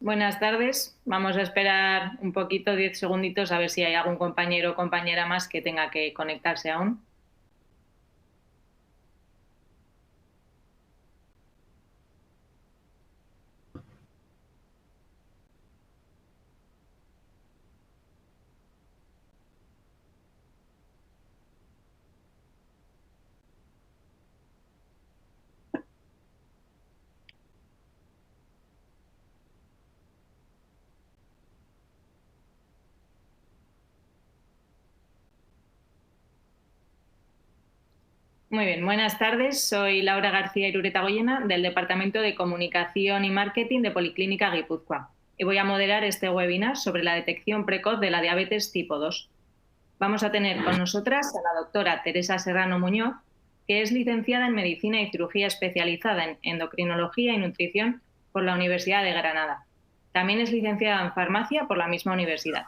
Buenas tardes. Vamos a esperar un poquito, 10 segunditos, a ver si hay algún compañero o compañera más que tenga que conectarse aún. Muy bien, buenas tardes. Soy Laura García Irureta Goyena, del Departamento de Comunicación y Marketing de Policlínica Guipúzcoa, y voy a moderar este webinar sobre la detección precoz de la diabetes tipo 2. Vamos a tener con nosotras a la doctora Teresa Serrano Muñoz, que es licenciada en Medicina y Cirugía especializada en Endocrinología y Nutrición por la Universidad de Granada. También es licenciada en Farmacia por la misma universidad.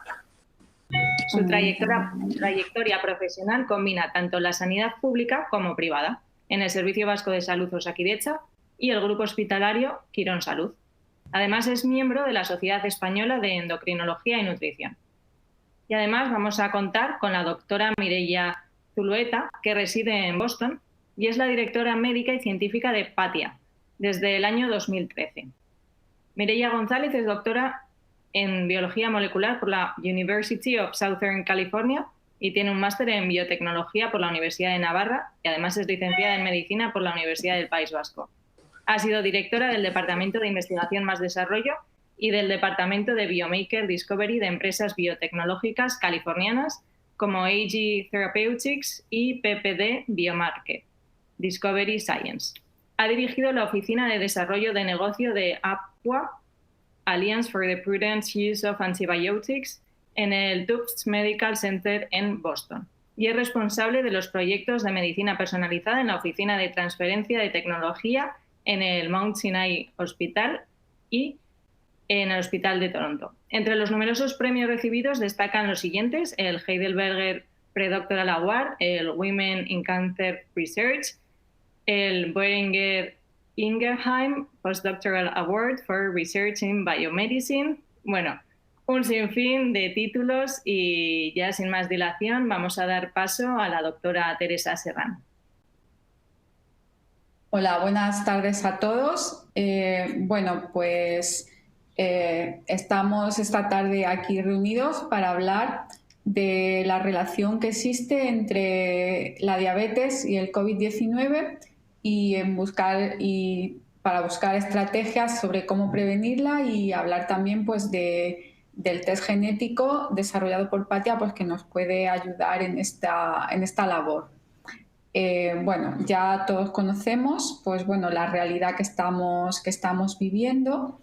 Su trayectoria profesional combina tanto la sanidad pública como privada, en el Servicio Vasco de Salud Osakidetza y el Grupo Hospitalario Quirón Salud. Además, es miembro de la Sociedad Española de Endocrinología y Nutrición. Y además vamos a contar con la doctora Mireia Zulueta, que reside en Boston y es la directora médica y científica de PATIA desde el año 2013. Mireia González es doctora en Biología Molecular por la University of Southern California y tiene un máster en Biotecnología por la Universidad de Navarra y además es licenciada en Medicina por la Universidad del País Vasco. Ha sido directora del Departamento de Investigación más Desarrollo y del Departamento de Biomaker Discovery de empresas biotecnológicas californianas como AG Therapeutics y PPD Biomarket Discovery Science. Ha dirigido la Oficina de Desarrollo de Negocio de APWA, Alliance for the Prudent Use of Antibiotics, en el Tufts Medical Center en Boston, y es responsable de los proyectos de medicina personalizada en la Oficina de Transferencia de Tecnología en el Mount Sinai Hospital y en el Hospital de Toronto. Entre los numerosos premios recibidos destacan los siguientes: el Heidelberger Predoctoral Award, el Women in Cancer Research, el Boehringer Ingelheim Postdoctoral Award for Research in Biomedicine. Bueno, un sinfín de títulos, y ya sin más dilación vamos a dar paso a la doctora Teresa Serrano. Hola, buenas tardes a todos. Bueno, pues estamos esta tarde aquí reunidos para hablar de la relación que existe entre la diabetes y el COVID-19 y para buscar estrategias sobre cómo prevenirla, y hablar también pues del test genético desarrollado por PATIA, pues que nos puede ayudar en esta labor. Bueno, ya todos conocemos pues, bueno, la realidad que estamos viviendo,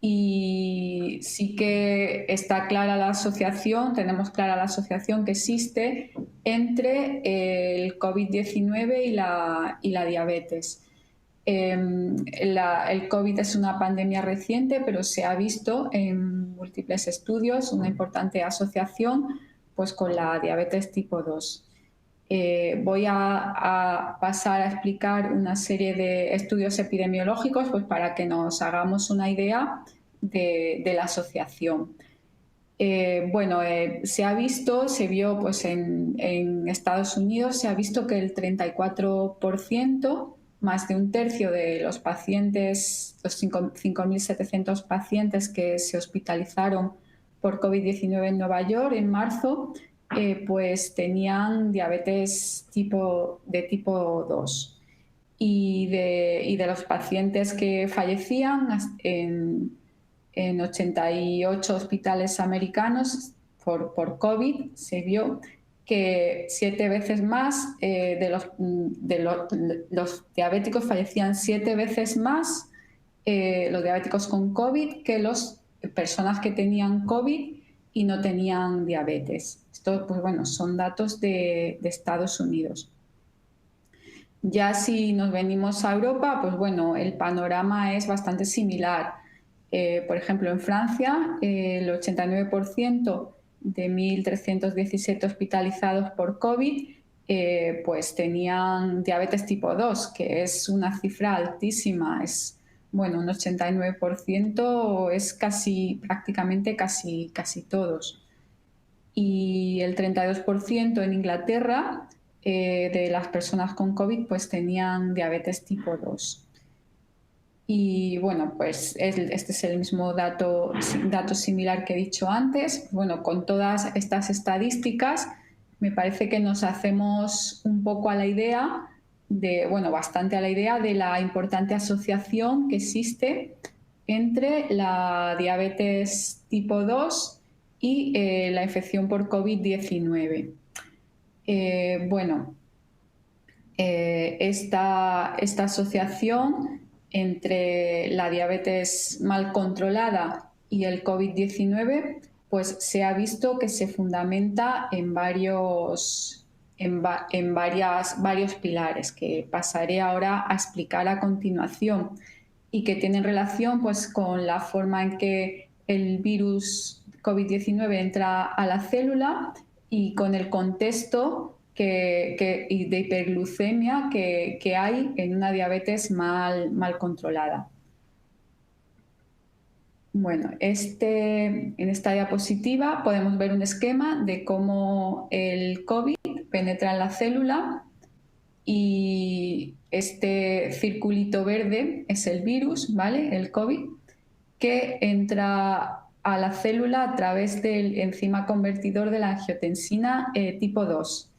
y sí que está clara la asociación, tenemos clara la asociación que existe entre el COVID-19 y la diabetes. El COVID es una pandemia reciente, pero se ha visto en múltiples estudios una importante asociación pues, con la diabetes tipo 2. Voy a pasar a explicar una serie de estudios epidemiológicos pues, para que nos hagamos una idea de la asociación. Bueno, se vio pues, en Estados Unidos, se ha visto que el 34%, más de un tercio de los pacientes, los 5.700 pacientes que se hospitalizaron por COVID-19 en Nueva York en marzo, pues tenían diabetes de tipo 2. Y de los pacientes que fallecían en 88 hospitales americanos por COVID, se vio que 7 veces más los diabéticos fallecían 7 veces más los diabéticos con COVID que las personas que tenían COVID y no tenían diabetes. Esto, pues bueno, son datos de Estados Unidos. Ya si nos venimos a Europa, pues bueno, el panorama es bastante similar. Por ejemplo, en Francia, el 89% de 1.317 hospitalizados por COVID pues tenían diabetes tipo 2, que es una cifra altísima, es bueno, un 89% es prácticamente casi todos. Y el 32% en Inglaterra de las personas con COVID pues tenían diabetes tipo 2. Y bueno, pues este es el mismo dato similar que he dicho antes. Bueno, con todas estas estadísticas me parece que nos hacemos un poco a la idea bastante a la idea de la importante asociación que existe entre la diabetes tipo 2 y la infección por COVID-19. Esta asociación entre la diabetes mal controlada y el COVID-19 pues se ha visto que se fundamenta en varios pilares que pasaré ahora a explicar a continuación y que tienen relación pues con la forma en que el virus COVID-19 entra a la célula y con el contexto de hiperglucemia que hay en una diabetes mal controlada. Bueno, en esta diapositiva podemos ver un esquema de cómo el COVID penetra en la célula y este circulito verde es el virus, ¿vale? El COVID, que entra a la célula a través del enzima convertidor de la angiotensina tipo 2.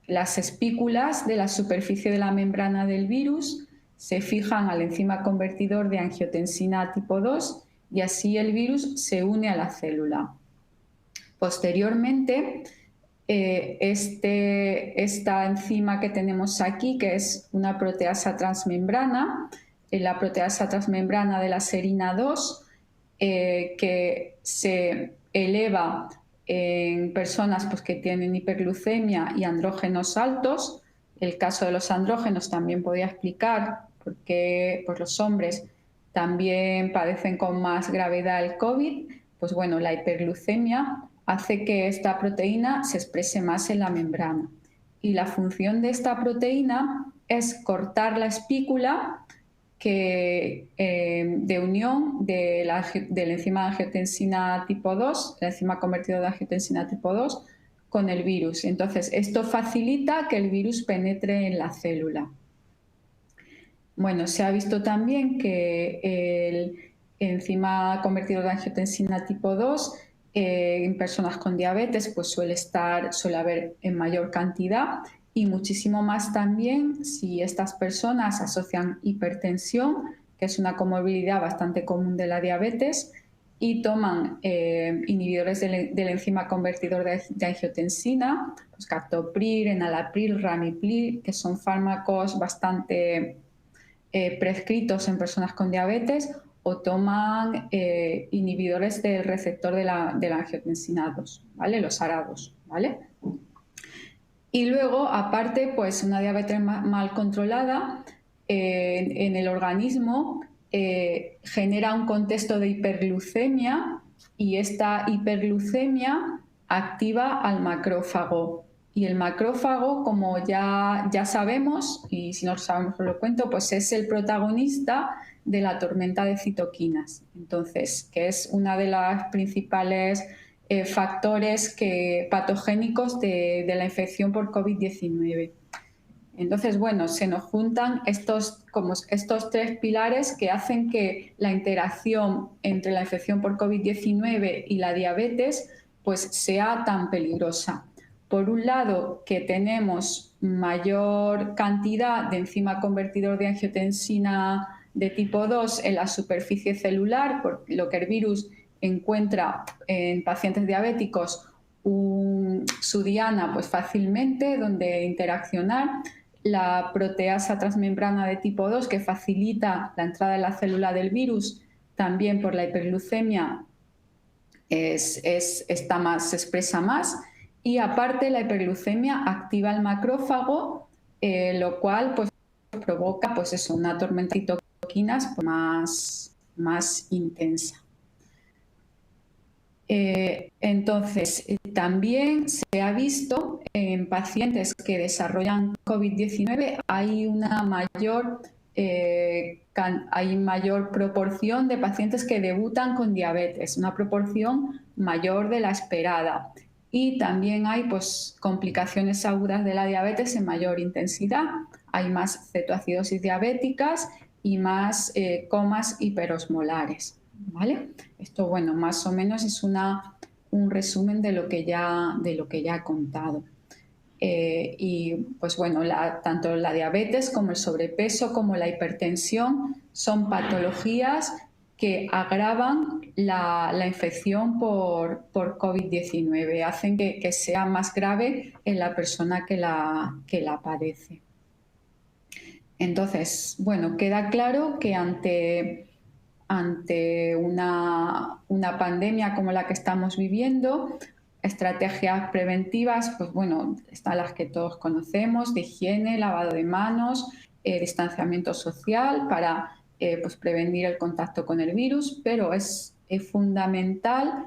Las espículas de la superficie de la membrana del virus se fijan al enzima convertidor de angiotensina tipo 2 y así el virus se une a la célula. Posteriormente, esta enzima que tenemos aquí, que es una proteasa transmembrana, la proteasa transmembrana de la serina 2, que se eleva en personas pues, que tienen hiperglucemia y andrógenos altos. El caso de los andrógenos también podría explicar por qué pues, los hombres también padecen con más gravedad el COVID. Pues bueno, la hiperglucemia hace que esta proteína se exprese más en la membrana. Y la función de esta proteína es cortar la espícula de unión del enzima de angiotensina tipo 2, el enzima convertidor de angiotensina tipo 2, con el virus. Entonces, esto facilita que el virus penetre en la célula. Bueno, se ha visto también que el enzima convertidor de angiotensina tipo 2 en personas con diabetes pues suele haber en mayor cantidad y muchísimo más también si estas personas asocian hipertensión, que es una comorbilidad bastante común de la diabetes, y toman inhibidores del enzima convertidor de angiotensina, pues captopril, enalapril, ramipril, que son fármacos bastante prescritos en personas con diabetes, o toman inhibidores del receptor de la angiotensina 2, ¿vale? Los ARA2, ¿vale? Y luego, aparte, pues una diabetes mal controlada en el organismo genera un contexto de hiperglucemia y esta hiperglucemia activa al macrófago. Y el macrófago, como ya sabemos, y si no lo sabemos os lo cuento, pues es el protagonista de la tormenta de citoquinas. Entonces, que es una de las principales factores patogénicos de la infección por COVID-19. Entonces, bueno, se nos juntan estos tres pilares que hacen que la interacción entre la infección por COVID-19 y la diabetes pues sea tan peligrosa. Por un lado, que tenemos mayor cantidad de enzima convertidor de angiotensina de tipo 2 en la superficie celular, por lo que el virus encuentra en pacientes diabéticos su diana pues fácilmente donde interaccionar. La proteasa transmembrana de tipo 2 que facilita la entrada en la célula del virus, también por la hiperglucemia se expresa más, y aparte la hiperglucemia activa el macrófago, lo cual pues provoca pues eso, una tormenta de citoquinas pues, más intensa. Entonces, también se ha visto en pacientes que desarrollan COVID-19 hay una mayor hay mayor proporción de pacientes que debutan con diabetes, una proporción mayor de la esperada. Y también hay pues, complicaciones agudas de la diabetes en mayor intensidad. Hay más cetoacidosis diabéticas y más comas hiperosmolares, ¿vale? Esto, bueno, más o menos es un resumen de lo que ya he contado. Y pues bueno, tanto la diabetes como el sobrepeso como la hipertensión son patologías que agravan la infección por COVID-19, hacen que sea más grave en la persona que la padece. Entonces, bueno, queda claro que ante una pandemia como la que estamos viviendo, estrategias preventivas, pues bueno, están las que todos conocemos, de higiene, lavado de manos, distanciamiento social para pues prevenir el contacto con el virus, pero es fundamental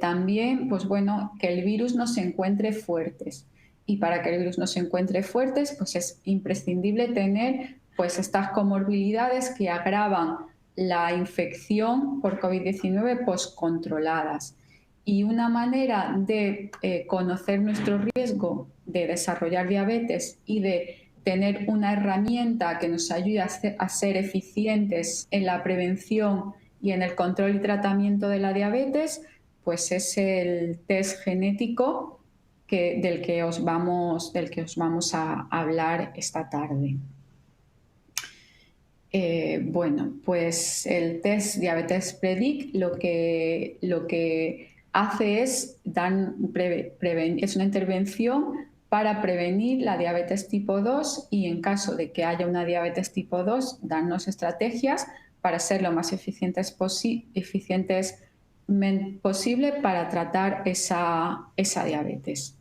también, pues bueno, que el virus no se encuentre fuertes. Y para que el virus no se encuentre fuertes, pues es imprescindible tener pues estas comorbilidades que agravan la infección por COVID-19 pues controladas. Y una manera de conocer nuestro riesgo de desarrollar diabetes y de tener una herramienta que nos ayude a ser eficientes en la prevención y en el control y tratamiento de la diabetes, pues es el test genético del que os vamos a hablar esta tarde. Bueno, pues el test Diabetes Predict lo que hace es es una intervención para prevenir la diabetes tipo 2 y en caso de que haya una diabetes tipo 2, darnos estrategias para ser lo más eficientes posible para tratar esa diabetes.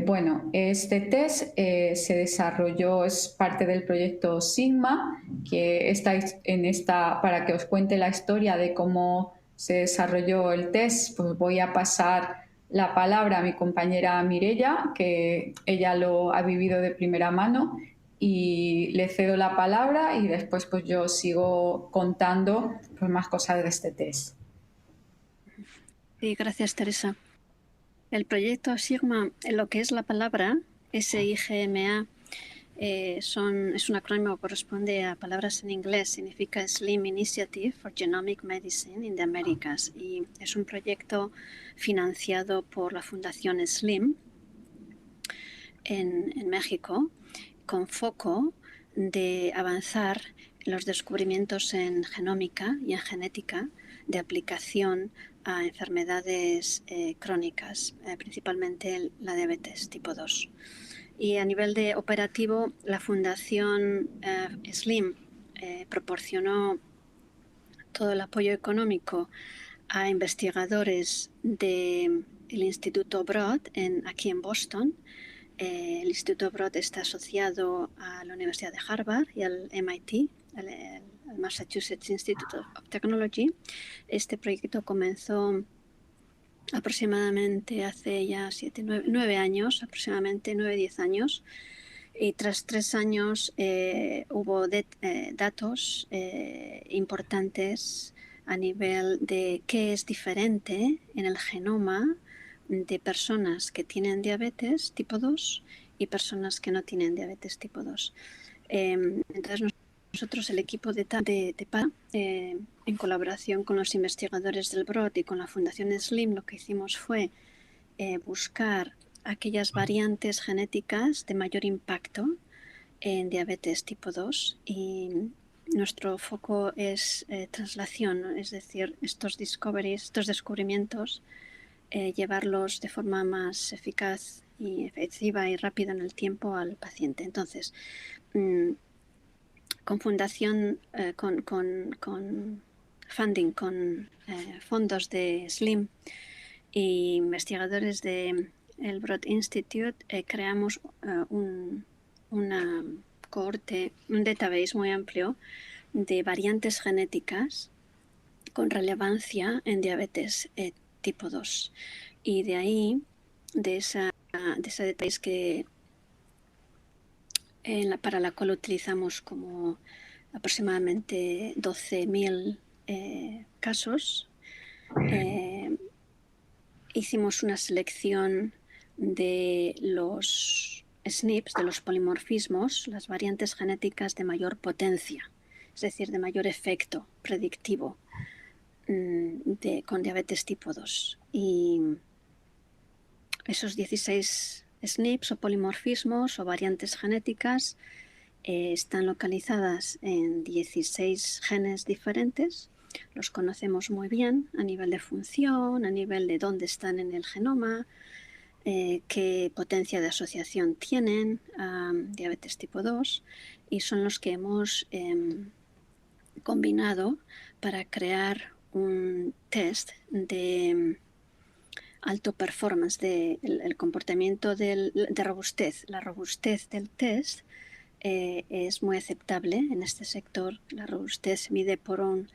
Bueno, este test se desarrolló, es parte del proyecto Sigma, que para que os cuente la historia de cómo se desarrolló el test, pues voy a pasar la palabra a mi compañera Mireia, que ella lo ha vivido de primera mano, y le cedo la palabra y después pues yo sigo contando pues, más cosas de este test. Sí, gracias, Teresa. El proyecto Sigma, lo que es la palabra SIGMA, es un acrónimo que corresponde a palabras en inglés, significa Slim Initiative for Genomic Medicine in the Americas, y es un proyecto financiado por la Fundación Slim en México, con foco de avanzar en los descubrimientos en genómica y en genética de aplicación a enfermedades crónicas, principalmente la diabetes tipo 2. Y a nivel de operativo, la Fundación Slim proporcionó todo el apoyo económico a investigadores del Instituto Broad aquí en Boston. El Instituto Broad está asociado a la Universidad de Harvard y al MIT, al Massachusetts Institute of Technology. Este proyecto comenzó aproximadamente hace ya 9 años, aproximadamente 9-10 años, y tras 3 años hubo datos importantes a nivel de qué es diferente en el genoma de personas que tienen diabetes tipo 2 y personas que no tienen diabetes tipo 2. Entonces nosotros, el equipo de PA, en colaboración con los investigadores del Broad y con la Fundación Slim, lo que hicimos fue buscar aquellas variantes genéticas de mayor impacto en diabetes tipo 2, y nuestro foco es translación, es decir, estos descubrimientos, llevarlos de forma más eficaz y efectiva y rápida en el tiempo al paciente. Entonces, con fundación, con funding, con fondos de Slim y investigadores del Broad Institute, creamos una cohorte, un database muy amplio de variantes genéticas con relevancia en diabetes tipo 2. Y de ahí, de ese database que para la cual utilizamos como aproximadamente 12.000 casos. Hicimos una selección de los SNPs, de los polimorfismos, las variantes genéticas de mayor potencia, es decir, de mayor efecto predictivo con diabetes tipo 2. Y esos 16 SNPs o polimorfismos o variantes genéticas están localizadas en 16 genes diferentes. Los conocemos muy bien a nivel de función, a nivel de dónde están en el genoma, qué potencia de asociación tienen a diabetes tipo 2, y son los que hemos combinado para crear un test de alto performance, el comportamiento de robustez. La robustez del test es muy aceptable en este sector. La robustez se mide por un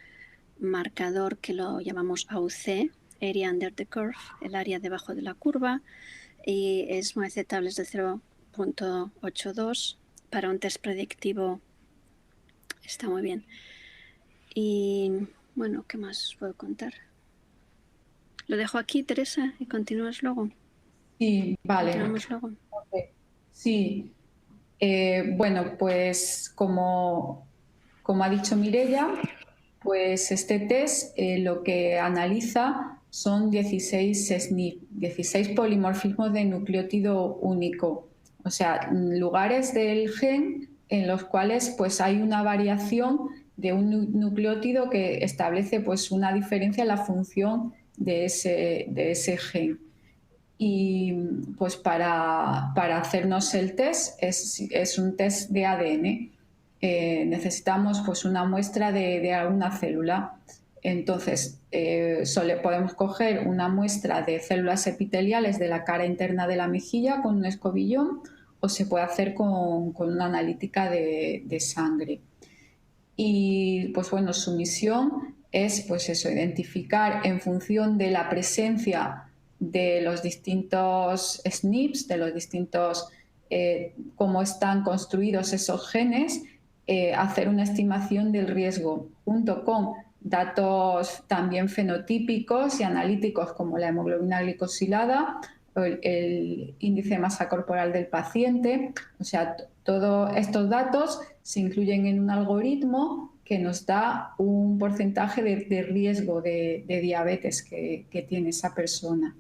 marcador que lo llamamos AUC, Area Under the Curve, el área debajo de la curva, y es muy aceptable, es de 0.82. Para un test predictivo está muy bien. Y bueno, ¿qué más os puedo contar? Lo dejo aquí, Teresa, y continúas luego. Sí, vale. Continuamos luego. Sí. Bueno, pues como ha dicho Mireia, pues este test lo que analiza son 16 SNP, 16 polimorfismos de nucleótido único, o sea, lugares del gen en los cuales pues hay una variación de un nucleótido que establece pues una diferencia en la función de ese gen. Y pues para hacernos el test es un test de ADN. Necesitamos pues una muestra de alguna célula. Entonces podemos coger una muestra de células epiteliales de la cara interna de la mejilla con un escobillón, o se puede hacer con una analítica de sangre. Y pues bueno, su misión es pues eso, identificar en función de la presencia de los distintos SNPs, de los distintos cómo están construidos esos genes, hacer una estimación del riesgo junto con datos también fenotípicos y analíticos como la hemoglobina glicosilada, el índice de masa corporal del paciente. O sea, todos estos datos se incluyen en un algoritmo que nos da un porcentaje de riesgo de diabetes que tiene esa persona.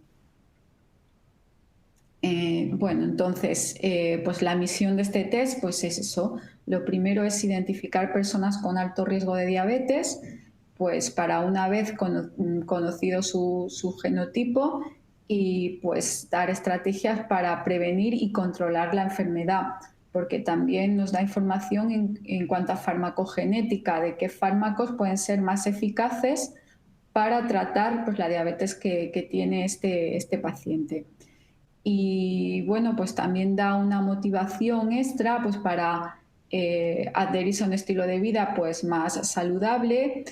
Bueno, entonces, pues la misión de este test pues es eso. Lo primero es identificar personas con alto riesgo de diabetes, pues para una vez conocido su genotipo, y pues dar estrategias para prevenir y controlar la enfermedad, porque también nos da información en cuanto a farmacogenética, de qué fármacos pueden ser más eficaces para tratar pues, la diabetes que tiene este paciente. Y bueno, pues también da una motivación extra pues para adherirse a un estilo de vida pues más saludable,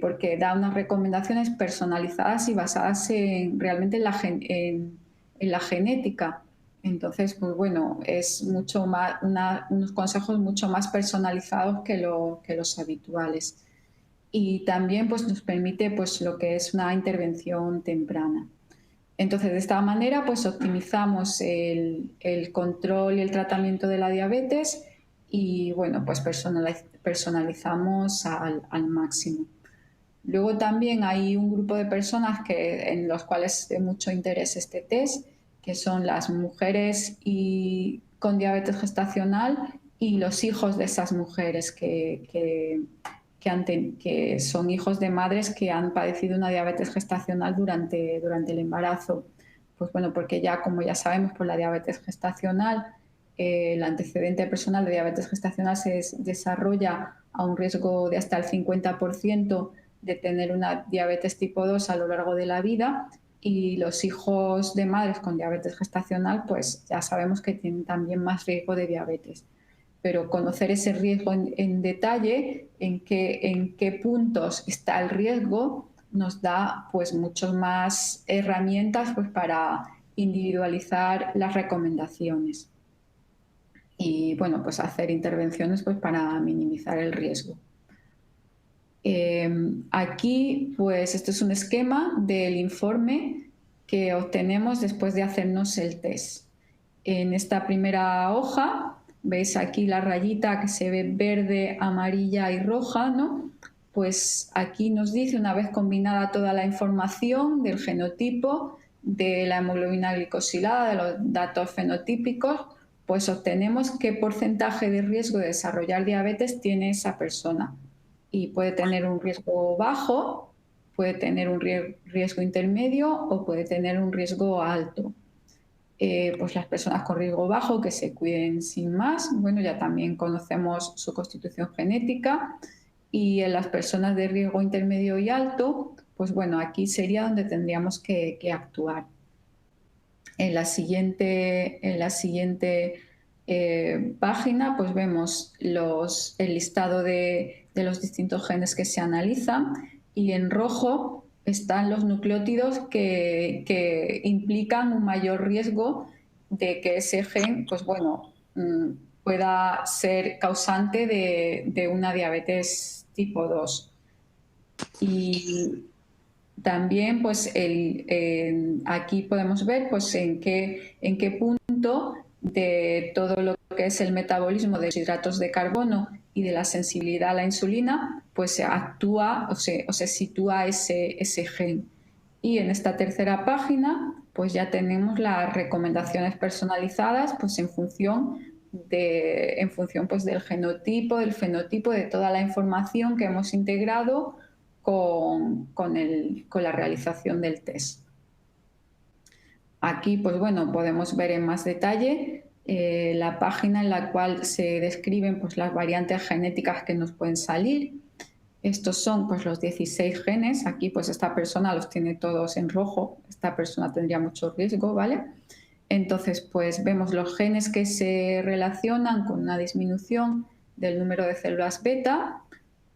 porque da unas recomendaciones personalizadas y basadas realmente en la genética. Entonces, pues bueno, es mucho más, unos consejos mucho más personalizados que los habituales. Y también pues, nos permite pues, lo que es una intervención temprana. Entonces, de esta manera, pues optimizamos el control y el tratamiento de la diabetes y, bueno, pues personalizamos al máximo. Luego también hay un grupo de personas en los cuales es de mucho interés este test, que son las mujeres con diabetes gestacional y los hijos de esas mujeres que son hijos de madres que han padecido una diabetes gestacional durante el embarazo. Pues bueno, porque como ya sabemos, por la diabetes gestacional, el antecedente personal de diabetes gestacional se desarrolla a un riesgo de hasta el 50% de tener una diabetes tipo 2 a lo largo de la vida, y los hijos de madres con diabetes gestacional, pues ya sabemos que tienen también más riesgo de diabetes. Pero conocer ese riesgo en detalle, en qué puntos está el riesgo, nos da pues muchas más herramientas pues, para individualizar las recomendaciones. y bueno, pues hacer intervenciones pues para minimizar el riesgo. Aquí, pues esto es un esquema del informe que obtenemos después de hacernos el test. En esta primera hoja, veis aquí la rayita que se ve verde, amarilla y roja, ¿no? Pues aquí nos dice, una vez combinada toda la información del genotipo, de la hemoglobina glicosilada, de los datos fenotípicos, pues obtenemos qué porcentaje de riesgo de desarrollar diabetes tiene esa persona. Y puede tener un riesgo bajo, puede tener un riesgo intermedio o puede tener un riesgo alto. Pues las personas con riesgo bajo que se cuiden sin más, bueno, ya también conocemos su constitución genética, y en las personas de riesgo intermedio y alto, pues bueno, aquí sería donde tendríamos que actuar. En la siguiente página, pues vemos el listado de los distintos genes que se analizan, y en rojo están los nucleótidos que implican un mayor riesgo de que ese gen, pues bueno, pueda ser causante de una diabetes tipo 2. Y también, pues, aquí podemos ver pues, en qué punto de todo lo que es el metabolismo de los hidratos de carbono y de la sensibilidad a la insulina, pues se actúa o se sitúa ese gen. Y en esta tercera página, pues ya tenemos las recomendaciones personalizadas, pues en función pues, del genotipo, del fenotipo, de toda la información que hemos integrado con la realización del test. Aquí, pues bueno, podemos ver en más detalle la página en la cual se describen pues, las variantes genéticas que nos pueden salir. Estos son pues, los 16 genes. Aquí pues esta persona los tiene todos en rojo. Esta persona tendría mucho riesgo, ¿vale? Entonces, pues vemos los genes que se relacionan con una disminución del número de células beta,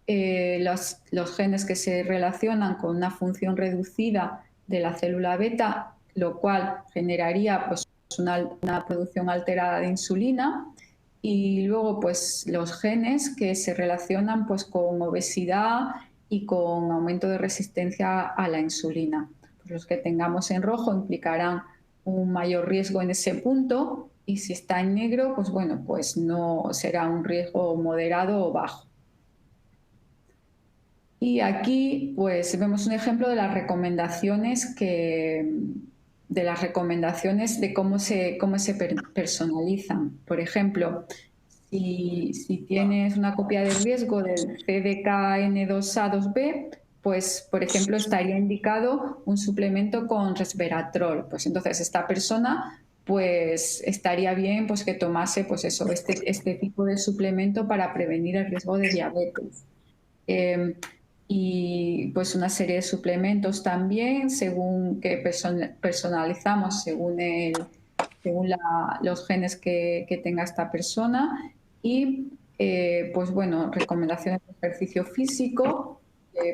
los genes que se relacionan con una función reducida de la célula beta, lo cual generaría pues, una producción alterada de insulina, y luego pues, los genes que se relacionan pues, con obesidad y con aumento de resistencia a la insulina. Pues los que tengamos en rojo implicarán un mayor riesgo en ese punto, y si está en negro, pues bueno, pues no será un riesgo moderado o bajo. Y aquí pues vemos un ejemplo de las recomendaciones de cómo se personalizan. Por ejemplo, si tienes una copia de riesgo del CDKN2A2B, pues por ejemplo estaría indicado un suplemento con resveratrol. Pues entonces esta persona pues estaría bien pues que tomase pues eso, este tipo de suplemento para prevenir el riesgo de diabetes. Y pues una serie de suplementos también, según que personalizamos según los genes que tenga esta persona. Y pues bueno, recomendaciones de ejercicio físico,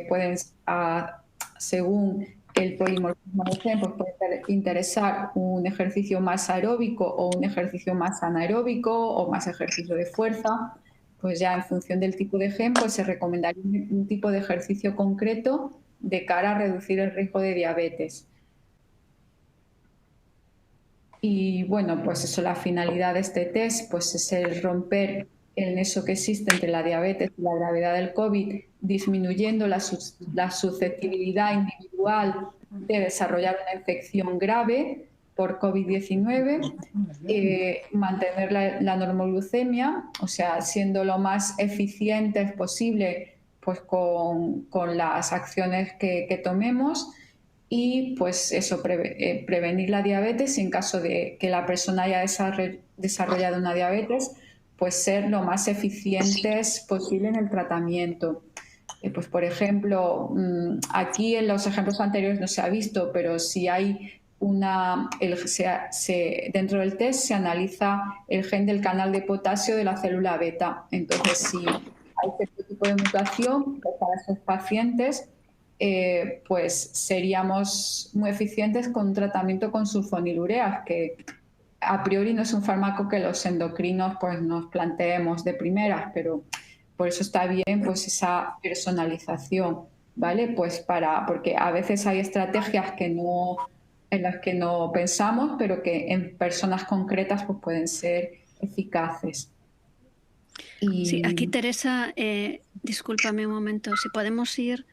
pueden, según el polimorfismo de gen, pues puede interesar un ejercicio más aeróbico o un ejercicio más anaeróbico o más ejercicio de fuerza. Pues ya en función del tipo de gen, pues se recomendaría un tipo de ejercicio concreto de cara a reducir el riesgo de diabetes. Y bueno, pues eso, la finalidad de este test pues es el romper el nexo que existe entre la diabetes y la gravedad del COVID, disminuyendo la susceptibilidad individual de desarrollar una infección grave por COVID-19, mantener la normoglucemia, o sea, siendo lo más eficientes posible pues con las acciones que tomemos, y pues eso, prevenir la diabetes, y en caso de que la persona haya desarrollado una diabetes, pues ser lo más eficientes posible en el tratamiento. Pues por ejemplo, aquí en los ejemplos anteriores no se ha visto, pero si hay dentro del test se analiza el gen del canal de potasio de la célula beta. Entonces, si hay cierto tipo de mutación, pues para esos pacientes pues seríamos muy eficientes con un tratamiento con sulfonilureas, que a priori no es un fármaco que los endocrinos pues nos planteemos de primeras, pero por eso está bien pues esa personalización, ¿vale? Pues porque a veces hay estrategias en las que no pensamos, pero que en personas concretas pues pueden ser eficaces. Sí, aquí Teresa, discúlpame un momento, si podemos ir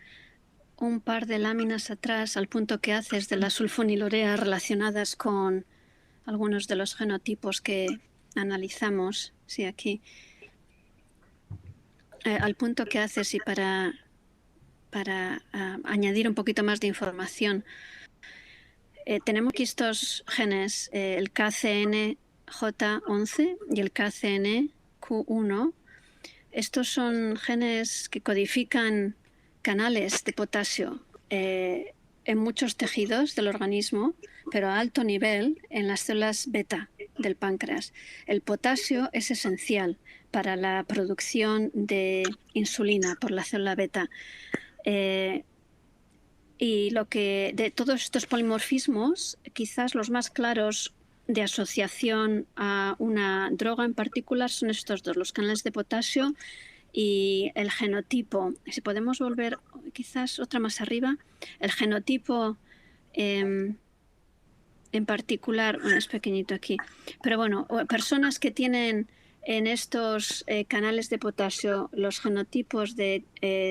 un par de láminas atrás al punto que haces de las sulfonilureas relacionadas con algunos de los genotipos que analizamos. Sí, aquí. Al punto que haces y para añadir un poquito más de información. Tenemos aquí estos genes, el KCNJ11 y el KCNQ1. Estos son genes que codifican canales de potasio en muchos tejidos del organismo, pero a alto nivel en las células beta del páncreas. El potasio es esencial para la producción de insulina por la célula beta. Y de todos estos polimorfismos, quizás los más claros de asociación a una droga en particular son estos dos, los canales de potasio y el genotipo. Si podemos volver quizás otra más arriba, el genotipo en particular, bueno, es pequeñito aquí, pero bueno, personas que tienen en estos canales de potasio los genotipos de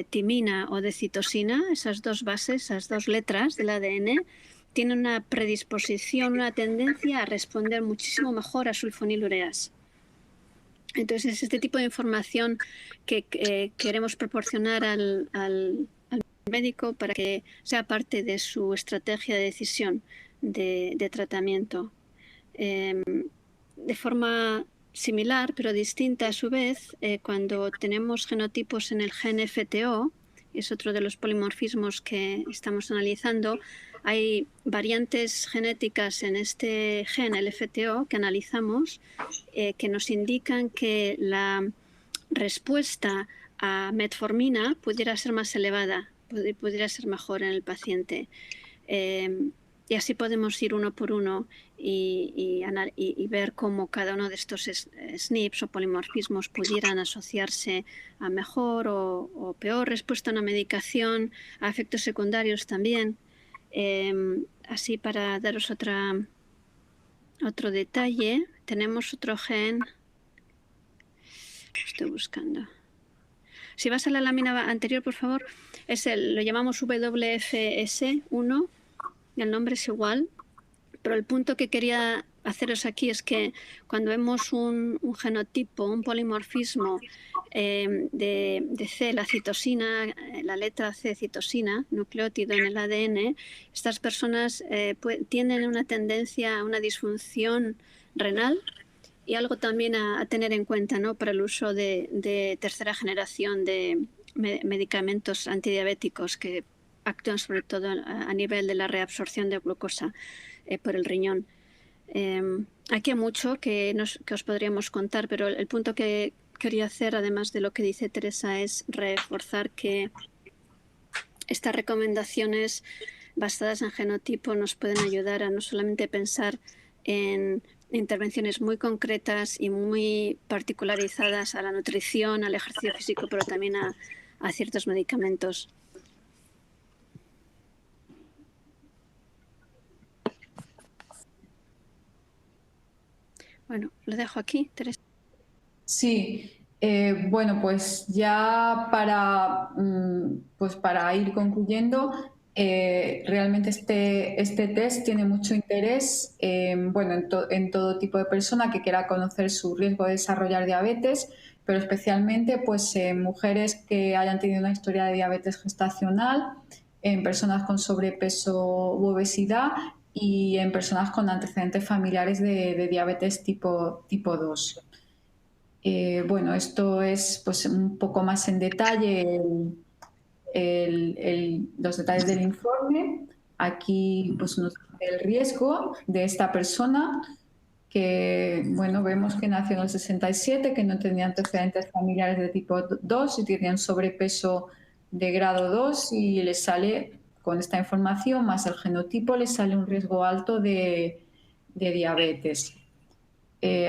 timina o de citosina, esas dos bases, esas dos letras del ADN, tienen una predisposición, una tendencia a responder muchísimo mejor a sulfonilureas. Entonces, este tipo de información que queremos proporcionar al médico para que sea parte de su estrategia de decisión de tratamiento. De forma similar, pero distinta a su vez, cuando tenemos genotipos en el gen FTO, es otro de los polimorfismos que estamos analizando, hay variantes genéticas en este gen, el FTO, que analizamos, que nos indican que la respuesta a metformina pudiera ser más elevada, pudiera ser mejor en el paciente. Y así podemos ir uno por uno y ver cómo cada uno de estos SNPs o polimorfismos pudieran asociarse a mejor o peor respuesta a una medicación, a efectos secundarios también. Así, para daros otro detalle, tenemos otro gen. Estoy buscando. Si vas a la lámina anterior, por favor, lo llamamos WFS1. El nombre es igual, pero el punto que quería haceros aquí es que cuando vemos un genotipo, un polimorfismo de C, la citosina, la letra C, citosina, nucleótido en el ADN, estas personas tienen una tendencia a una disfunción renal y algo también a tener en cuenta, ¿no?, para el uso de tercera generación de medicamentos antidiabéticos que actúan sobre todo a nivel de la reabsorción de glucosa por el riñón. Aquí hay mucho que os podríamos contar, pero el punto que quería hacer, además de lo que dice Teresa, es reforzar que estas recomendaciones basadas en genotipo nos pueden ayudar a no solamente pensar en intervenciones muy concretas y muy particularizadas a la nutrición, al ejercicio físico, pero también a ciertos medicamentos. Bueno, lo dejo aquí, Teresa. Sí, bueno, pues ya para ir concluyendo, realmente este test tiene mucho interés en todo tipo de persona que quiera conocer su riesgo de desarrollar diabetes, pero especialmente pues en mujeres que hayan tenido una historia de diabetes gestacional, en personas con sobrepeso u obesidad y en personas con antecedentes familiares de diabetes tipo 2. Bueno, esto es pues un poco más en detalle los detalles del informe. Aquí pues nos dice el riesgo de esta persona que, bueno, vemos que nació en el 67, que no tenía antecedentes familiares de tipo 2 y tenía un sobrepeso de grado 2 y le sale, con esta información más el genotipo, le sale un riesgo alto de diabetes.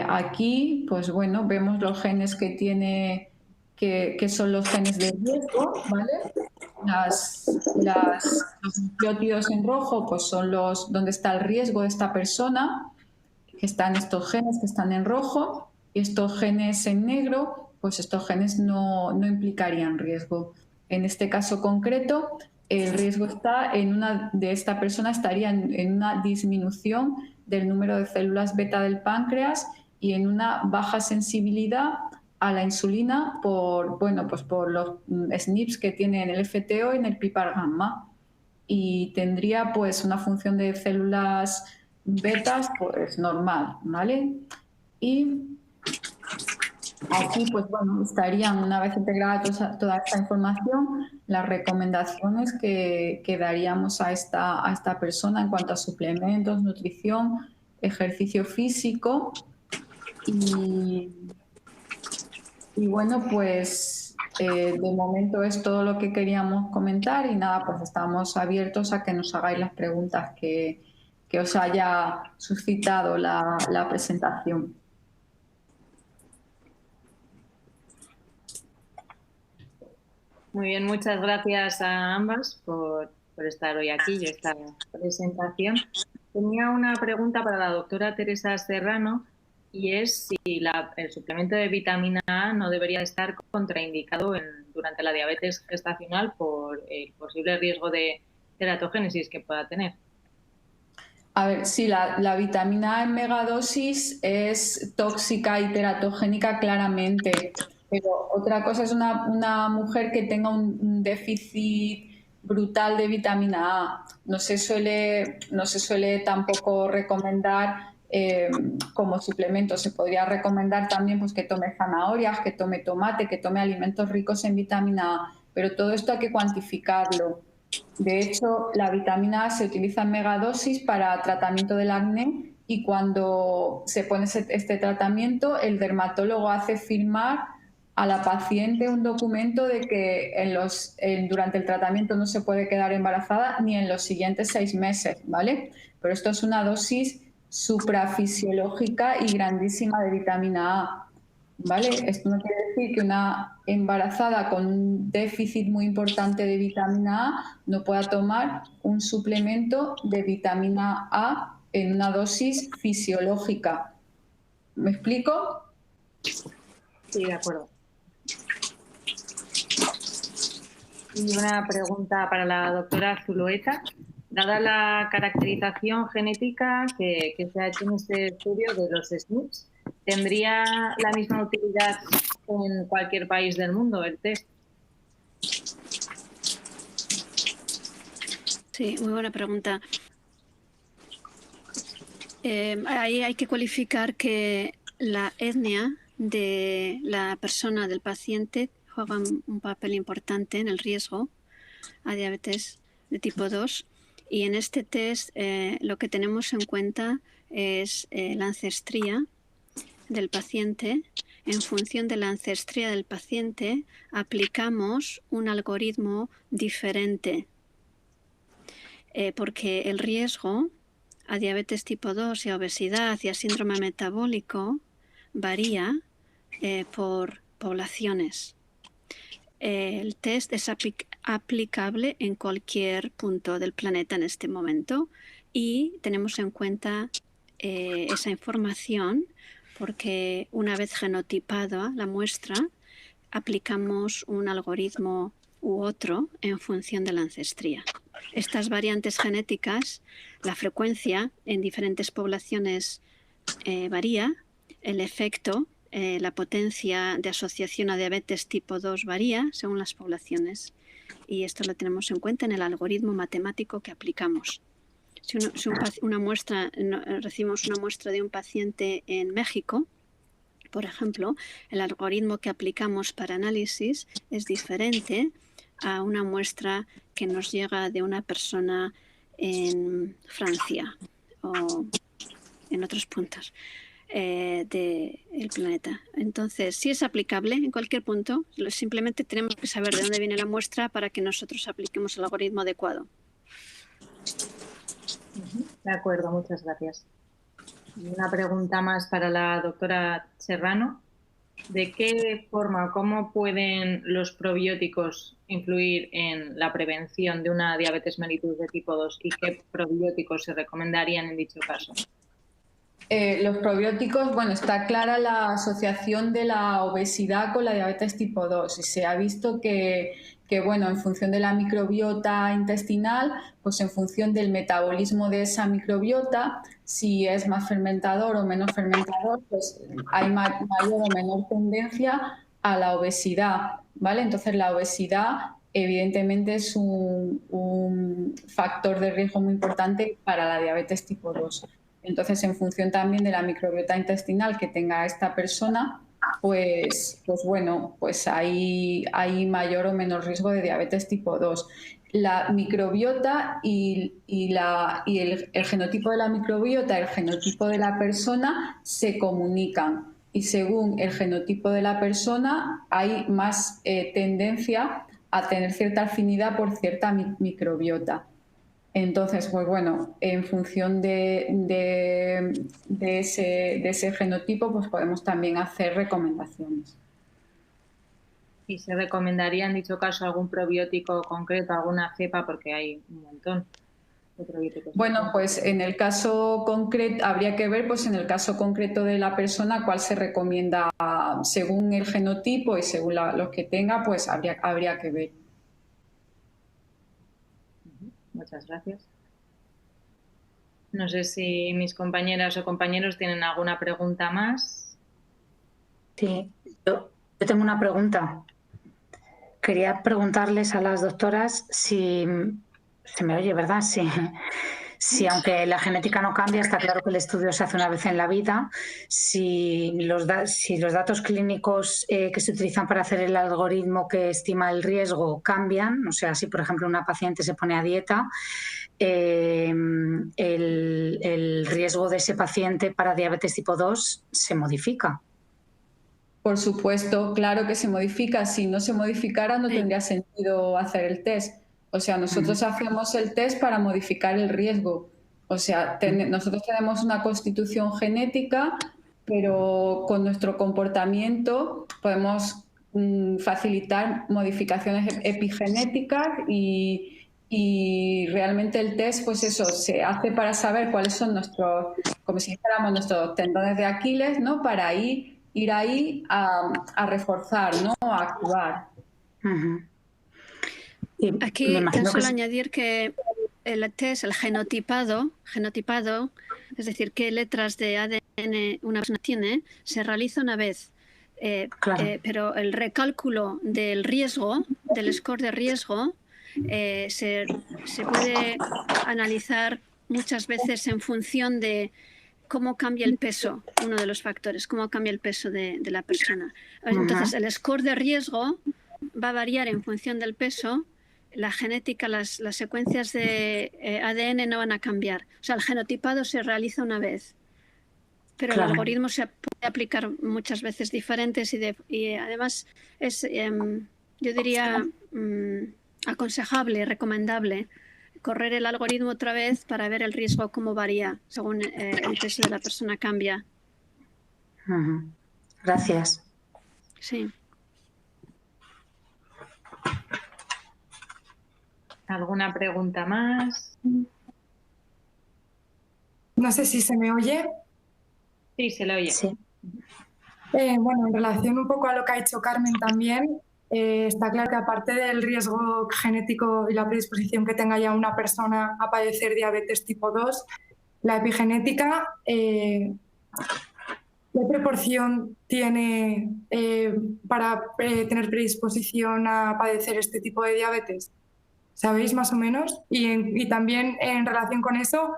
Aquí, pues bueno, vemos los genes que tiene, que son los genes de riesgo, ¿vale? Los nucleótidos en rojo, pues son los donde está el riesgo de esta persona, que están estos genes que están en rojo, y estos genes en negro, pues estos genes no implicarían riesgo. En este caso concreto, el riesgo está en una de esta persona estaría en una disminución del número de células beta del páncreas y en una baja sensibilidad a la insulina por, bueno, pues por los SNPs que tiene en el FTO y en el PPAR gamma. Y tendría pues una función de células betas pues normal, ¿vale? Y aquí pues bueno, estarían una vez integrada toda esta información las recomendaciones que daríamos a esta persona en cuanto a suplementos, nutrición, ejercicio físico y bueno, pues de momento es todo lo que queríamos comentar y nada, pues estamos abiertos a que nos hagáis las preguntas que os haya suscitado la presentación. Muy bien, muchas gracias a ambas por estar hoy aquí y esta presentación. Tenía una pregunta para la doctora Teresa Serrano y es si el suplemento de vitamina A no debería estar contraindicado durante la diabetes gestacional por el posible riesgo de teratogénesis que pueda tener. A ver, sí, la vitamina A en megadosis es tóxica y teratogénica claramente, pero otra cosa es una mujer que tenga un déficit brutal de vitamina A. No se suele tampoco recomendar como suplemento. Se podría recomendar también pues, que tome zanahorias, que tome tomate, que tome alimentos ricos en vitamina A, pero todo esto hay que cuantificarlo. De hecho, la vitamina A se utiliza en megadosis para tratamiento del acné y cuando se pone este tratamiento, el dermatólogo hace firmar a la paciente un documento de que durante el tratamiento no se puede quedar embarazada ni en los siguientes 6 meses, ¿vale? Pero esto es una dosis suprafisiológica y grandísima de vitamina A. ¿Vale? Esto no quiere decir que una embarazada con un déficit muy importante de vitamina A no pueda tomar un suplemento de vitamina A en una dosis fisiológica. ¿Me explico? Sí, de acuerdo. Y una pregunta para la doctora Zulueta. Dada la caracterización genética que se ha hecho en este estudio de los SNPs, ¿tendría la misma utilidad en cualquier país del mundo el test? Sí, muy buena pregunta. Ahí hay que cualificar que la etnia de la persona, del paciente, juega un papel importante en el riesgo a diabetes de tipo 2. Y en este test lo que tenemos en cuenta es la ancestría del paciente. En función de la ancestría del paciente aplicamos un algoritmo diferente porque el riesgo a diabetes tipo 2 y a obesidad y a síndrome metabólico varía por poblaciones. El test es aplicable en cualquier punto del planeta en este momento y tenemos en cuenta esa información porque una vez genotipada la muestra aplicamos un algoritmo u otro en función de la ancestría. Estas variantes genéticas, la frecuencia en diferentes poblaciones varía, el efecto, la potencia de asociación a diabetes tipo 2 varía según las poblaciones y esto lo tenemos en cuenta en el algoritmo matemático que aplicamos. Si recibimos una muestra de un paciente en México, por ejemplo, el algoritmo que aplicamos para análisis es diferente a una muestra que nos llega de una persona en Francia o en otros puntos del planeta. Entonces, sí es aplicable en cualquier punto, simplemente tenemos que saber de dónde viene la muestra para que nosotros apliquemos el algoritmo adecuado. De acuerdo, muchas gracias. Una pregunta más para la doctora Serrano. ¿De qué forma, cómo pueden los probióticos influir en la prevención de una diabetes mellitus de tipo 2 y qué probióticos se recomendarían en dicho caso? Los probióticos, bueno, está clara la asociación de la obesidad con la diabetes tipo 2 y se ha visto bueno, en función de la microbiota intestinal, pues en función del metabolismo de esa microbiota, si es más fermentador o menos fermentador, pues hay mayor o menor tendencia a la obesidad, ¿vale? Entonces la obesidad evidentemente es un factor de riesgo muy importante para la diabetes tipo 2. Entonces, en función también de la microbiota intestinal que tenga esta persona, pues bueno, pues hay mayor o menor riesgo de diabetes tipo 2. La microbiota y el genotipo de la microbiota, el genotipo de la persona se comunican y según el genotipo de la persona hay más tendencia a tener cierta afinidad por cierta microbiota. Entonces, pues bueno, en función de ese genotipo, pues podemos también hacer recomendaciones. ¿Y se recomendaría en dicho caso algún probiótico concreto, alguna cepa? Porque hay un montón de probióticos. Bueno, pues en el caso concreto, habría que ver, pues en el caso concreto de la persona, cuál se recomienda según el genotipo y según los que tenga, pues habría que ver. Muchas gracias. No sé si mis compañeras o compañeros tienen alguna pregunta más. Sí, yo tengo una pregunta. Quería preguntarles a las doctoras si se me oye, ¿verdad? Si aunque la genética no cambia, está claro que el estudio se hace una vez en la vida. Si los datos clínicos que se utilizan para hacer el algoritmo que estima el riesgo cambian, o sea, si por ejemplo una paciente se pone a dieta, el riesgo de ese paciente para diabetes tipo 2 se modifica. Por supuesto, claro que se modifica. Si no se modificara, no tendría sentido hacer el test. O sea, nosotros hacemos el test para modificar el riesgo. O sea, nosotros tenemos una constitución genética, pero con nuestro comportamiento podemos facilitar modificaciones epigenéticas y realmente el test, pues eso, se hace para saber cuáles son como si dijéramos, nuestros tendones de Aquiles, ¿no? Para ir ahí a reforzar, ¿no? A actuar. Aquí tan solo añadir que el test, el genotipado, es decir, qué letras de ADN una persona tiene, se realiza una vez. Pero el recálculo del riesgo, del score de riesgo, se puede analizar muchas veces en función de cómo cambia el peso, uno de los factores, cómo cambia el peso de la persona. Entonces, el score de riesgo va a variar en función del peso. La genética, las secuencias de ADN no van a cambiar. O sea, el genotipado se realiza una vez, pero el algoritmo se puede aplicar muchas veces diferentes y además es, yo diría, aconsejable, recomendable correr el algoritmo otra vez para ver el riesgo cómo varía según el peso de la persona cambia. Gracias. Sí. ¿Alguna pregunta más? No sé si se me oye. Sí, se le oye. Sí. Bueno, en relación un poco a lo que ha dicho Carmen también, está claro que aparte del riesgo genético y la predisposición que tenga ya una persona a padecer diabetes tipo 2, la epigenética, ¿qué proporción tiene para tener predisposición a padecer este tipo de diabetes? ¿Sabéis más o menos? Y también en relación con eso,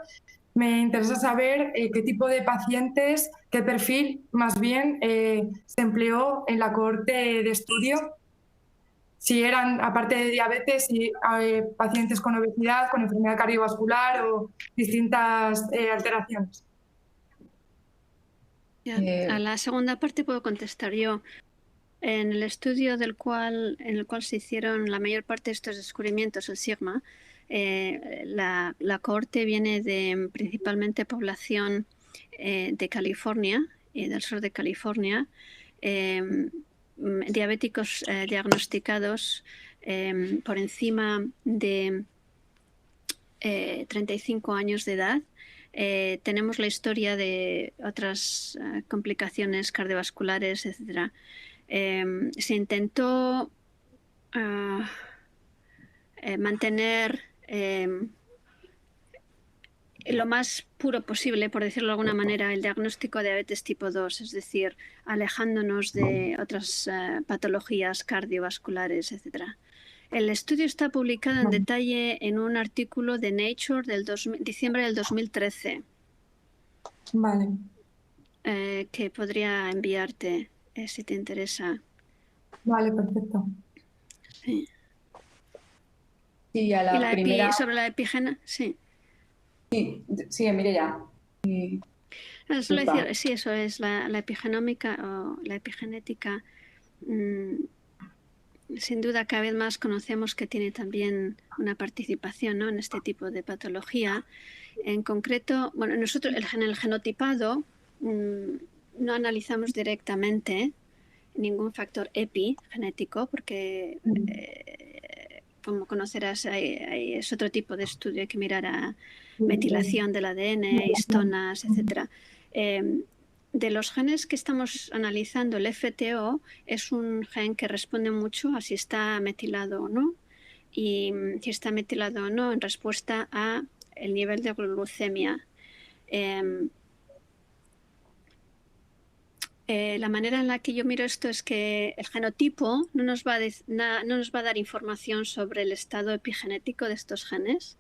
me interesa saber qué tipo de pacientes, qué perfil más bien se empleó en la cohorte de estudio. Si eran, aparte de diabetes, pacientes con obesidad, con enfermedad cardiovascular o distintas alteraciones. A la segunda parte puedo contestar yo. En el estudio en el cual se hicieron la mayor parte de estos descubrimientos, el SIGMA, la cohorte viene de principalmente población de California, del sur de California, diabéticos diagnosticados por encima de 35 años de edad. Tenemos la historia de otras complicaciones cardiovasculares, etc. Se intentó mantener lo más puro posible, por decirlo de alguna manera, el diagnóstico de diabetes tipo 2, es decir, alejándonos de otras patologías cardiovasculares, etc. El estudio está publicado en detalle en un artículo de Nature del diciembre del 2013. Vale. Que podría enviarte si te interesa. Vale, perfecto. Sí. Sí, a la primera... sobre la epigena, sí. Sí, Mireia. Solo decir, sí, eso es la epigenómica o la epigenética. Sin duda, cada vez más conocemos que tiene también una participación, ¿no?, en este tipo de patología. En concreto, bueno, nosotros en el genotipado no analizamos directamente ningún factor epigenético porque, como conocerás, es otro tipo de estudio, hay que mirar a metilación del ADN, histonas, etc. De los genes que estamos analizando, el FTO es un gen que responde mucho a si está metilado o no, y si está metilado o no en respuesta a el nivel de glucemia. La manera en la que yo miro esto es que el genotipo no nos va a dar información sobre el estado epigenético de estos genes,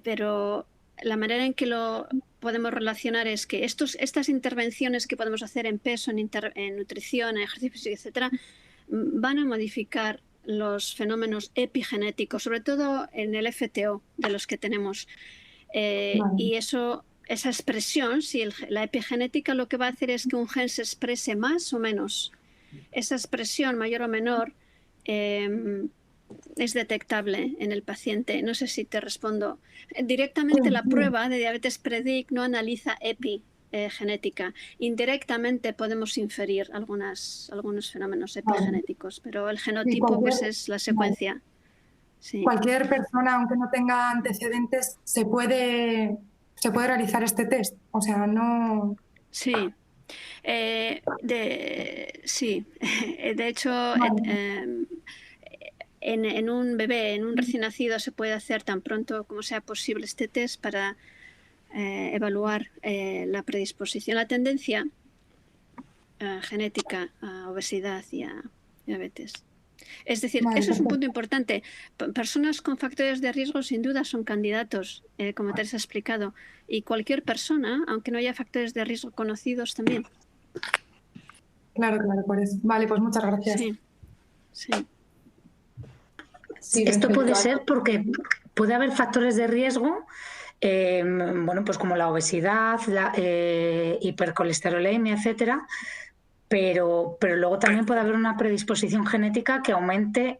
pero la manera en que lo podemos relacionar es que estas intervenciones que podemos hacer en peso, en nutrición, en ejercicio, etc., van a modificar los fenómenos epigenéticos, sobre todo en el FTO de los que tenemos. Y esa expresión, si la epigenética lo que va a hacer es que un gen se exprese más o menos, esa expresión mayor o menor es detectable en el paciente. No sé si te respondo. Directamente la prueba de diabetes predict no analiza epigenética. Indirectamente podemos inferir algunos fenómenos epigenéticos, pero el genotipo pues es la secuencia. Sí. Cualquier persona, aunque no tenga antecedentes, se puede realizar este test. O sea, no... Sí. Sí. De hecho, en un bebé, en un recién nacido, se puede hacer tan pronto como sea posible este test para evaluar la predisposición, la tendencia genética a obesidad y a diabetes. Es decir, eso es un punto importante. Personas con factores de riesgo sin duda son candidatos, como te has explicado, y cualquier persona, aunque no haya factores de riesgo conocidos, también. Claro, por eso. Vale, pues muchas gracias. Sí. Sí, esto puede ser porque puede haber factores de riesgo, bueno, pues como la obesidad, la hipercolesterolemia, etcétera, pero luego también puede haber una predisposición genética que aumente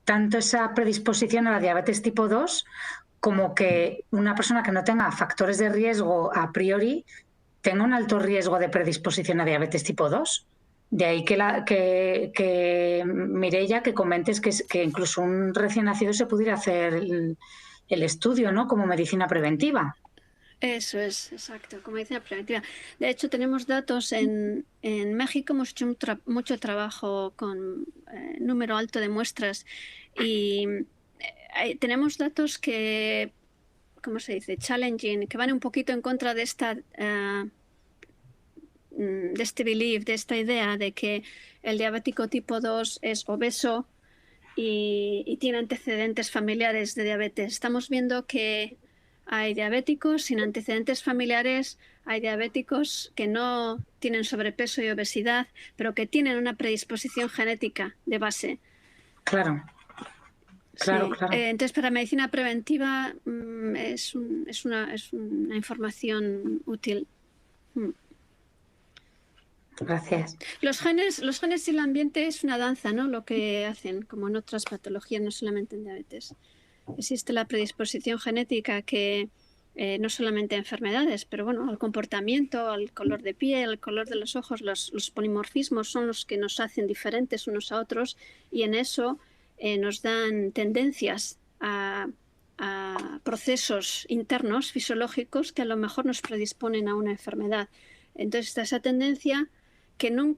tanto esa predisposición a la diabetes tipo 2 como que una persona que no tenga factores de riesgo a priori tenga un alto riesgo de predisposición a diabetes tipo 2. De ahí que Mireia, que comentes que incluso un recién nacido se pudiera hacer el estudio, ¿no?, como medicina preventiva. Eso es, exacto, como medicina preventiva. De hecho, tenemos datos en México, hemos hecho mucho trabajo con número alto de muestras y tenemos datos que, ¿cómo se dice?, challenging, que van un poquito en contra de este belief, de esta idea de que el diabético tipo 2 es obeso y tiene antecedentes familiares de diabetes. Estamos viendo que hay diabéticos sin antecedentes familiares, hay diabéticos que no tienen sobrepeso y obesidad, pero que tienen una predisposición genética de base. Claro. Claro. Entonces, para medicina preventiva es una información útil. Gracias. Los genes y el ambiente es una danza, ¿no?, lo que hacen, como en otras patologías, no solamente en diabetes. Existe la predisposición genética que no solamente a enfermedades, pero bueno, al comportamiento, al color de piel, al color de los ojos. Los polimorfismos son los que nos hacen diferentes unos a otros y en eso nos dan tendencias a procesos internos fisiológicos que a lo mejor nos predisponen a una enfermedad. Entonces está esa tendencia que no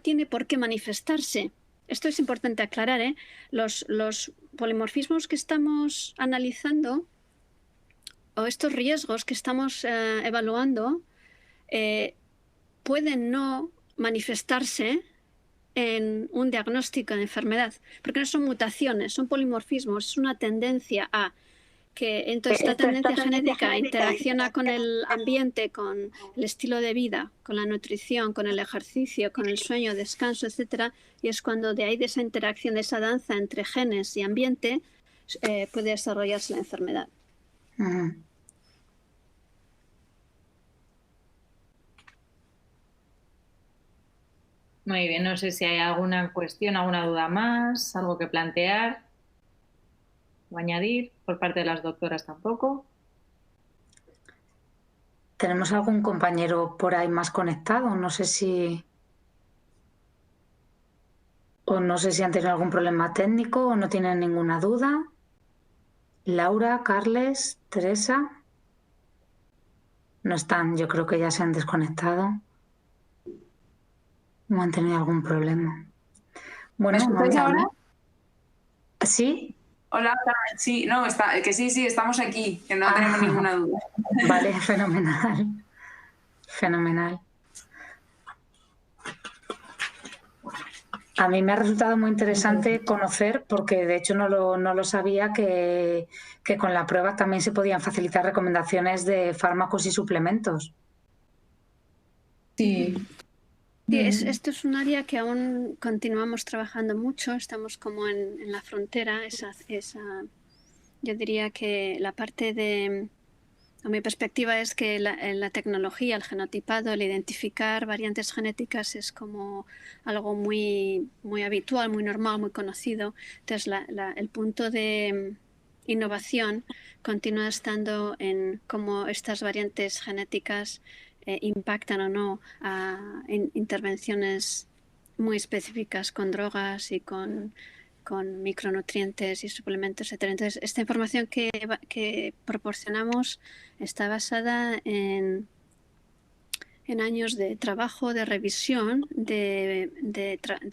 tiene por qué manifestarse. Esto es importante aclarar, ¿eh? Los polimorfismos que estamos analizando o estos riesgos que estamos evaluando pueden no manifestarse en un diagnóstico de enfermedad, porque no son mutaciones, son polimorfismos, es una tendencia a que entonces esta tendencia genética interacciona con el ambiente, con el estilo de vida, con la nutrición, con el ejercicio, con el sueño, descanso, etcétera, y es cuando de ahí de esa interacción, de esa danza entre genes y ambiente puede desarrollarse la enfermedad. Muy bien, no sé si hay alguna cuestión, alguna duda más, algo que plantear o añadir por parte de las doctoras tampoco. ¿Tenemos algún compañero por ahí más conectado? No sé si han tenido algún problema técnico o no tienen ninguna duda. Laura, Carles, Teresa. No están, yo creo que ya se han desconectado. ¿No han tenido algún problema? Bueno, ¿me escucháis ahora? ¿Sí? Hola, sí, no, sí, estamos aquí, que no tenemos ninguna duda. Vale, fenomenal. Fenomenal. A mí me ha resultado muy interesante conocer, porque de hecho no lo sabía, que con la prueba también se podían facilitar recomendaciones de fármacos y suplementos. Sí. Sí, esto es un área que aún continuamos trabajando mucho, estamos como en la frontera, yo diría que la parte de, a mi perspectiva es que la tecnología, el genotipado, el identificar variantes genéticas es como algo muy, muy habitual, muy normal, muy conocido. Entonces el punto de innovación continúa estando en cómo estas variantes genéticas impactan o no en intervenciones muy específicas con drogas y con micronutrientes y suplementos, etc. Entonces, esta información que proporcionamos está basada en años de trabajo, de revisión, de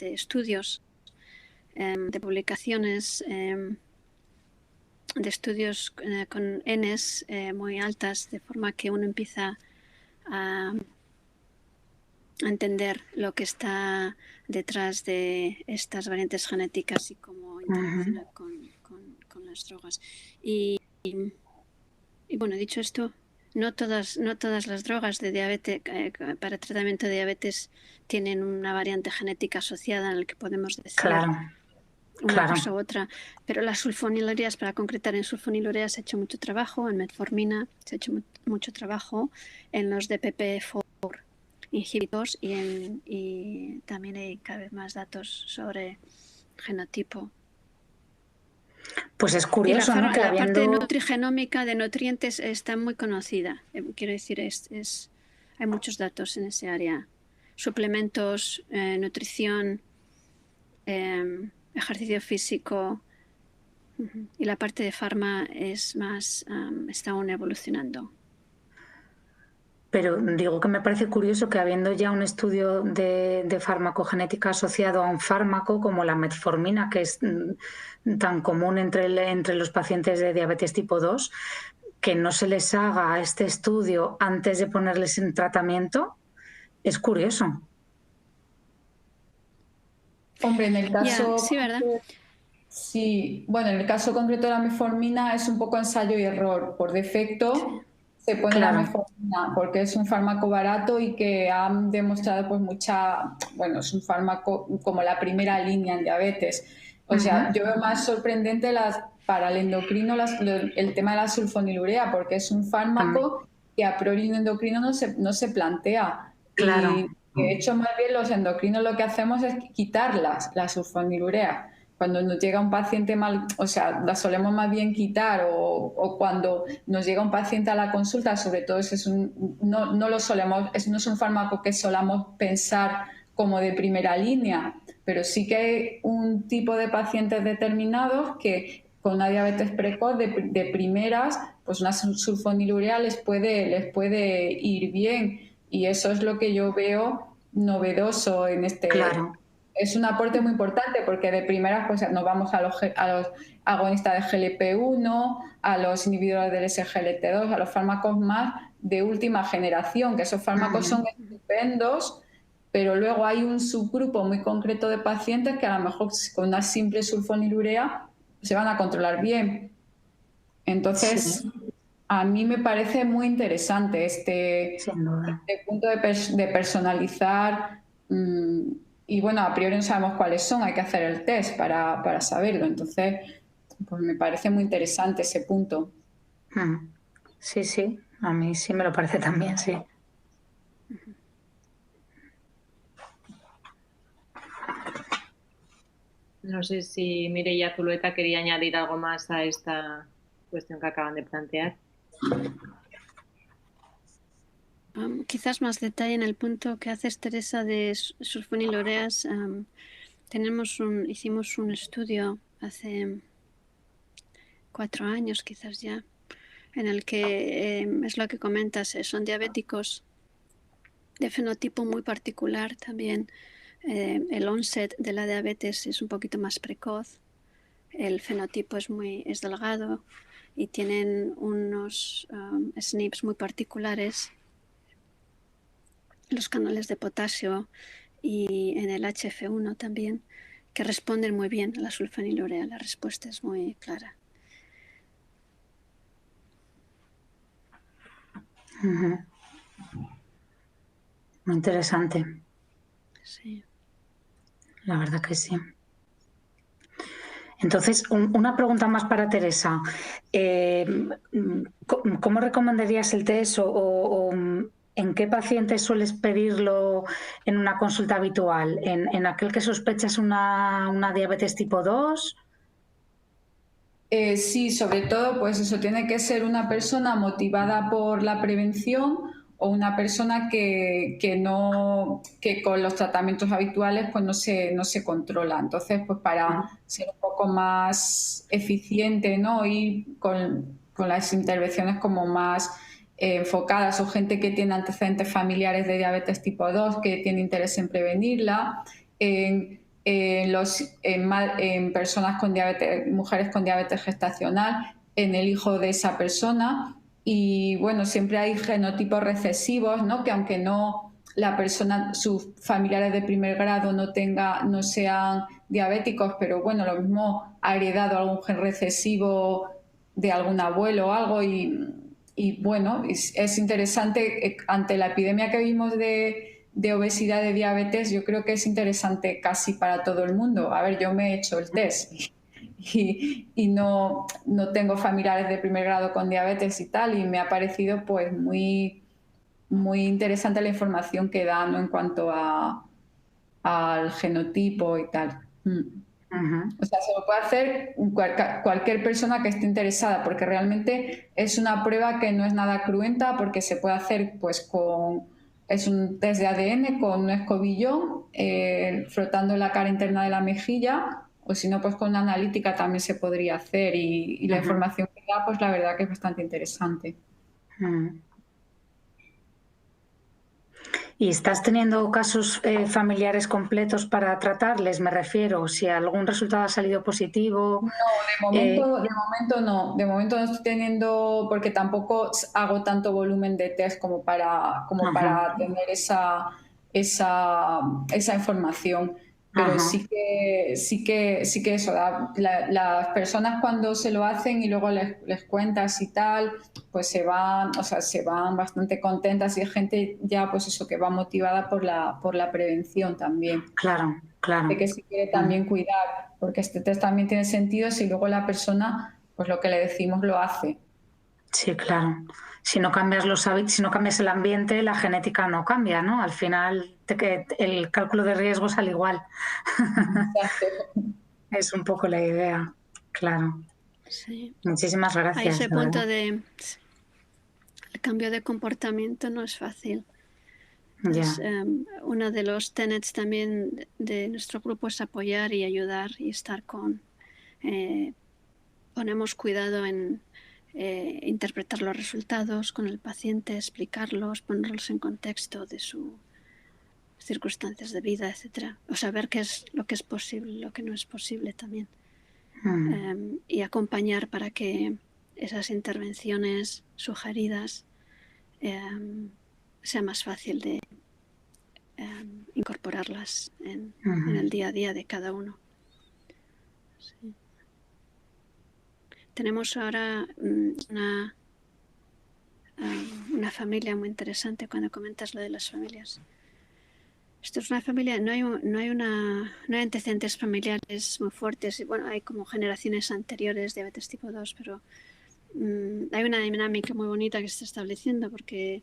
estudios, de publicaciones, de estudios con Ns muy altas, de forma que uno empieza a entender lo que está detrás de estas variantes genéticas y cómo interacciona con las drogas. Y bueno, dicho esto, no todas las drogas de diabetes para tratamiento de diabetes tienen una variante genética asociada en la que podemos decir una cosa u otra, pero las sulfonilureas, para concretar en sulfonilureas, se ha hecho mucho trabajo, en metformina se ha hecho mucho trabajo, en los DPP-4 inhibitores y también hay cada vez más datos sobre genotipo. Pues es curioso, ¿no? Que la parte nutrigenómica de nutrientes está muy conocida. Quiero decir, hay muchos datos en ese área. Suplementos, nutrición, ejercicio físico y la parte de farma es más, está aún evolucionando. Pero digo que me parece curioso que habiendo ya un estudio de farmacogenética asociado a un fármaco como la metformina, que es tan común entre los pacientes de diabetes tipo 2, que no se les haga este estudio antes de ponerles en tratamiento, es curioso. Hombre, en el caso... Sí, ¿verdad? Sí, bueno, en el caso concreto de la metformina es un poco ensayo y error. Por defecto se pone la metformina porque es un fármaco barato y que han demostrado pues bueno, es un fármaco como la primera línea en diabetes. O sea, yo veo más sorprendente para el endocrino el tema de la sulfonilurea, porque es un fármaco que a priori un endocrino no se plantea. Claro. Y de hecho, más bien los endocrinos lo que hacemos es quitarlas, la sulfonilurea. cuando nos llega un paciente mal, o sea, la solemos más bien quitar, o cuando nos llega un paciente a la consulta, sobre todo no lo solemos, no es un fármaco que solamos pensar como de primera línea, pero sí que hay un tipo de pacientes determinados que con una diabetes precoz de primeras, pues una sulfonilurea les puede ir bien, y eso es lo que yo veo novedoso en este. Claro. Es un aporte muy importante porque de primeras pues nos vamos a los agonistas de GLP-1, a los inhibidores del SGLT2, a los fármacos más de última generación, que esos fármacos son estupendos, pero luego hay un subgrupo muy concreto de pacientes que a lo mejor con una simple sulfonilurea se van a controlar bien. Entonces, a mí me parece muy interesante este punto de personalizar. Y bueno, a priori no sabemos cuáles son, hay que hacer el test para saberlo. Entonces, pues me parece muy interesante ese punto. Sí, sí, a mí sí me lo parece también, sí. No sé si Mireia Zulueta quería añadir algo más a esta cuestión que acaban de plantear. Quizás más detalle en el punto que haces, Teresa, de sulfonilureas. Hicimos un estudio hace 4 años, quizás ya, en el que es lo que comentas, son diabéticos de fenotipo muy particular también. El onset de la diabetes es un poquito más precoz, el fenotipo es delgado y tienen unos SNPs muy particulares, los canales de potasio y en el HF1 también, que responden muy bien a la sulfonilurea. La respuesta es muy clara. Muy interesante. Sí. La verdad que sí. Entonces, una pregunta más para Teresa. ¿Cómo recomendarías el test o en qué pacientes sueles pedirlo en una consulta habitual? ¿En aquel que sospechas una diabetes tipo 2? Sí, sobre todo, pues eso tiene que ser una persona motivada por la prevención o una persona que con los tratamientos habituales pues no se controla. Entonces, pues para ser un poco más eficiente, ¿no? Y con las intervenciones como más enfocadas, o gente que tiene antecedentes familiares de diabetes tipo 2, que tiene interés en prevenirla, en personas con diabetes, mujeres con diabetes gestacional, en el hijo de esa persona. Y bueno, siempre hay genotipos recesivos, ¿no? Que aunque no la persona, sus familiares de primer grado no sean diabéticos, pero bueno, lo mismo ha heredado algún gen recesivo de algún abuelo o algo, y bueno, es interesante ante la epidemia que vimos de obesidad, de diabetes. Yo creo que es interesante casi para todo el mundo. A ver, yo me he hecho el test y no tengo familiares de primer grado con diabetes y tal, y me ha parecido pues muy, muy interesante la información que da, ¿no? En cuanto al genotipo y tal. O sea, se lo puede hacer cualquier persona que esté interesada, porque realmente es una prueba que no es nada cruenta, porque se puede hacer pues es un test de ADN con un escobillón, frotando la cara interna de la mejilla, o si no, pues con una analítica también se podría hacer, y la información que da, pues la verdad que es bastante interesante. ¿Y estás teniendo casos familiares completos para tratarles? Me refiero, si algún resultado ha salido positivo. No, de momento no. De momento no estoy teniendo, porque tampoco hago tanto volumen de test como para tener esa información. Pero sí que eso, las personas cuando se lo hacen y luego les cuentas y tal, pues se van bastante contentas, y hay gente ya pues eso que va motivada por la prevención también. Claro. De que se quiere también cuidar, porque este test también tiene sentido si luego la persona pues lo que le decimos lo hace. Sí, claro. Si no cambias los hábitos, si no cambias el ambiente, la genética no cambia, ¿no? Al final el cálculo de riesgo sale igual. Exacto. es un poco la idea, claro. Sí. Muchísimas A gracias. ese de punto verdad. el cambio de comportamiento no es fácil. Ya. Entonces, uno de los tenets también de nuestro grupo es apoyar y ayudar y estar con... ponemos cuidado en interpretar los resultados con el paciente, explicarlos, ponerlos en contexto de sus circunstancias de vida, etc. O saber qué es lo que es posible, lo que no es posible también. Y acompañar para que esas intervenciones sugeridas sea más fácil de incorporarlas en el día a día de cada uno. Sí. Tenemos ahora una familia muy interesante cuando comentas lo de las familias. Esto es una familia, no hay antecedentes familiares muy fuertes. Y bueno, hay como generaciones anteriores de diabetes tipo 2, pero hay una dinámica muy bonita que se está estableciendo porque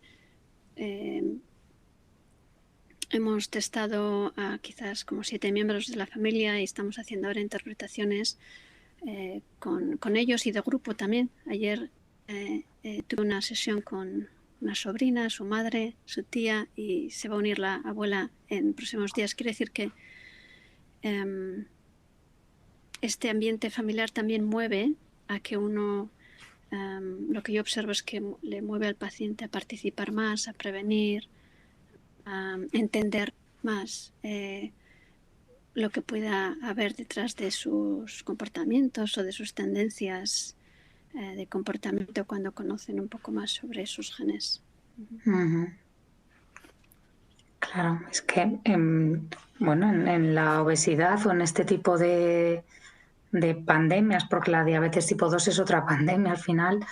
hemos testado a quizás como 7 miembros de la familia y estamos haciendo ahora interpretaciones con ellos y de grupo también. Ayer tuve una sesión con una sobrina, su madre, su tía y se va a unir la abuela en próximos días. Quiere decir que este ambiente familiar también mueve a que uno, lo que yo observo es que le mueve al paciente a participar más, a prevenir, a entender más lo que pueda haber detrás de sus comportamientos o de sus tendencias de comportamiento cuando conocen un poco más sobre sus genes. Claro, es que bueno, en la obesidad o en este tipo de pandemias, porque la diabetes tipo 2 es otra pandemia al final,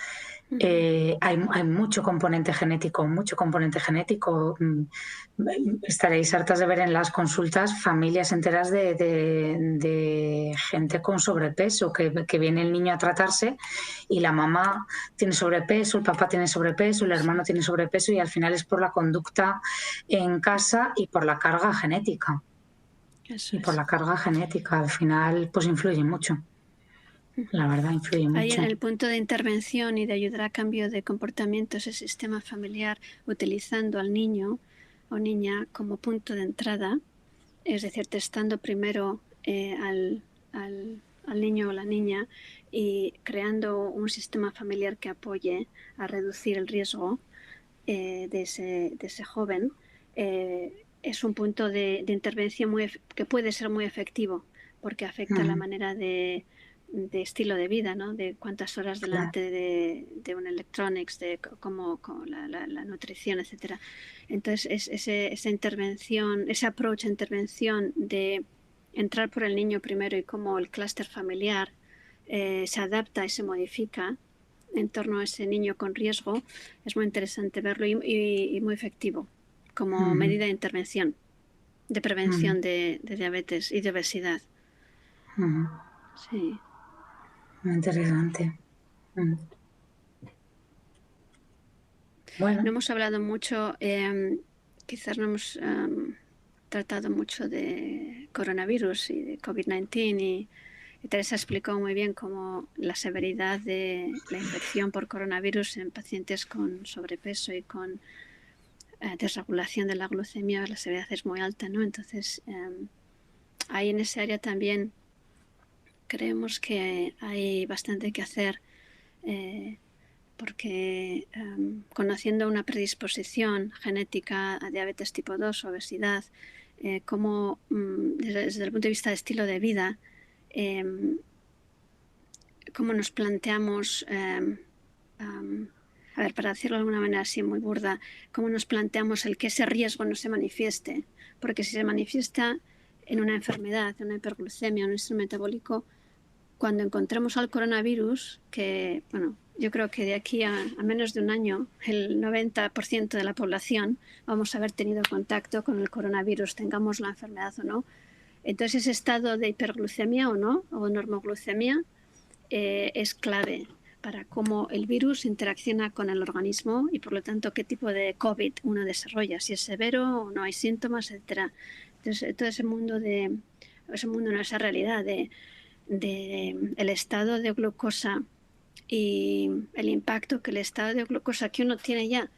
hay mucho componente genético, Estaréis hartas de ver en las consultas familias enteras de gente con sobrepeso, que viene el niño a tratarse y la mamá tiene sobrepeso, el papá tiene sobrepeso, el hermano tiene sobrepeso y al final es por la conducta en casa y por la carga genética. La carga genética al final pues influye mucho. La verdad, influye mucho. Ahí en el punto de intervención y de ayudar a cambio de comportamiento, ese sistema familiar, utilizando al niño o niña como punto de entrada, es decir, testando primero al niño o la niña y creando un sistema familiar que apoye a reducir el riesgo de ese joven, es un punto de intervención que puede ser muy efectivo porque afecta la manera de estilo de vida, ¿no? De cuántas horas delante de un electronics, de cómo la nutrición, etcétera. Entonces, esa intervención, ese approach a intervención de entrar por el niño primero y cómo el clúster familiar se adapta y se modifica en torno a ese niño con riesgo, es muy interesante verlo y muy efectivo como medida de intervención, de prevención de diabetes y de obesidad. Sí. Muy interesante. Bueno. No hemos hablado mucho, quizás no hemos tratado mucho de coronavirus y de COVID-19 y Teresa explicó muy bien cómo la severidad de la infección por coronavirus en pacientes con sobrepeso y con desregulación de la glucemia, la severidad es muy alta, ¿no? Entonces, ahí en esa área también creemos que hay bastante que hacer porque conociendo una predisposición genética a diabetes tipo 2, obesidad, cómo desde el punto de vista de estilo de vida, cómo nos planteamos, a ver, para decirlo de alguna manera así muy burda, cómo nos planteamos el que ese riesgo no se manifieste, porque si se manifiesta en una enfermedad, en una hiperglucemia, en un síndrome metabólico, cuando encontramos al coronavirus, que bueno, yo creo que de aquí a menos de un año el 90% de la población vamos a haber tenido contacto con el coronavirus, tengamos la enfermedad o no. Entonces ese estado de hiperglucemia o no, o normoglucemia, es clave para cómo el virus interacciona con el organismo y por lo tanto qué tipo de COVID uno desarrolla, si es severo o no hay síntomas, etc. Entonces todo ese mundo, esa realidad de el estado de glucosa y el impacto que el estado de glucosa que uno tiene ya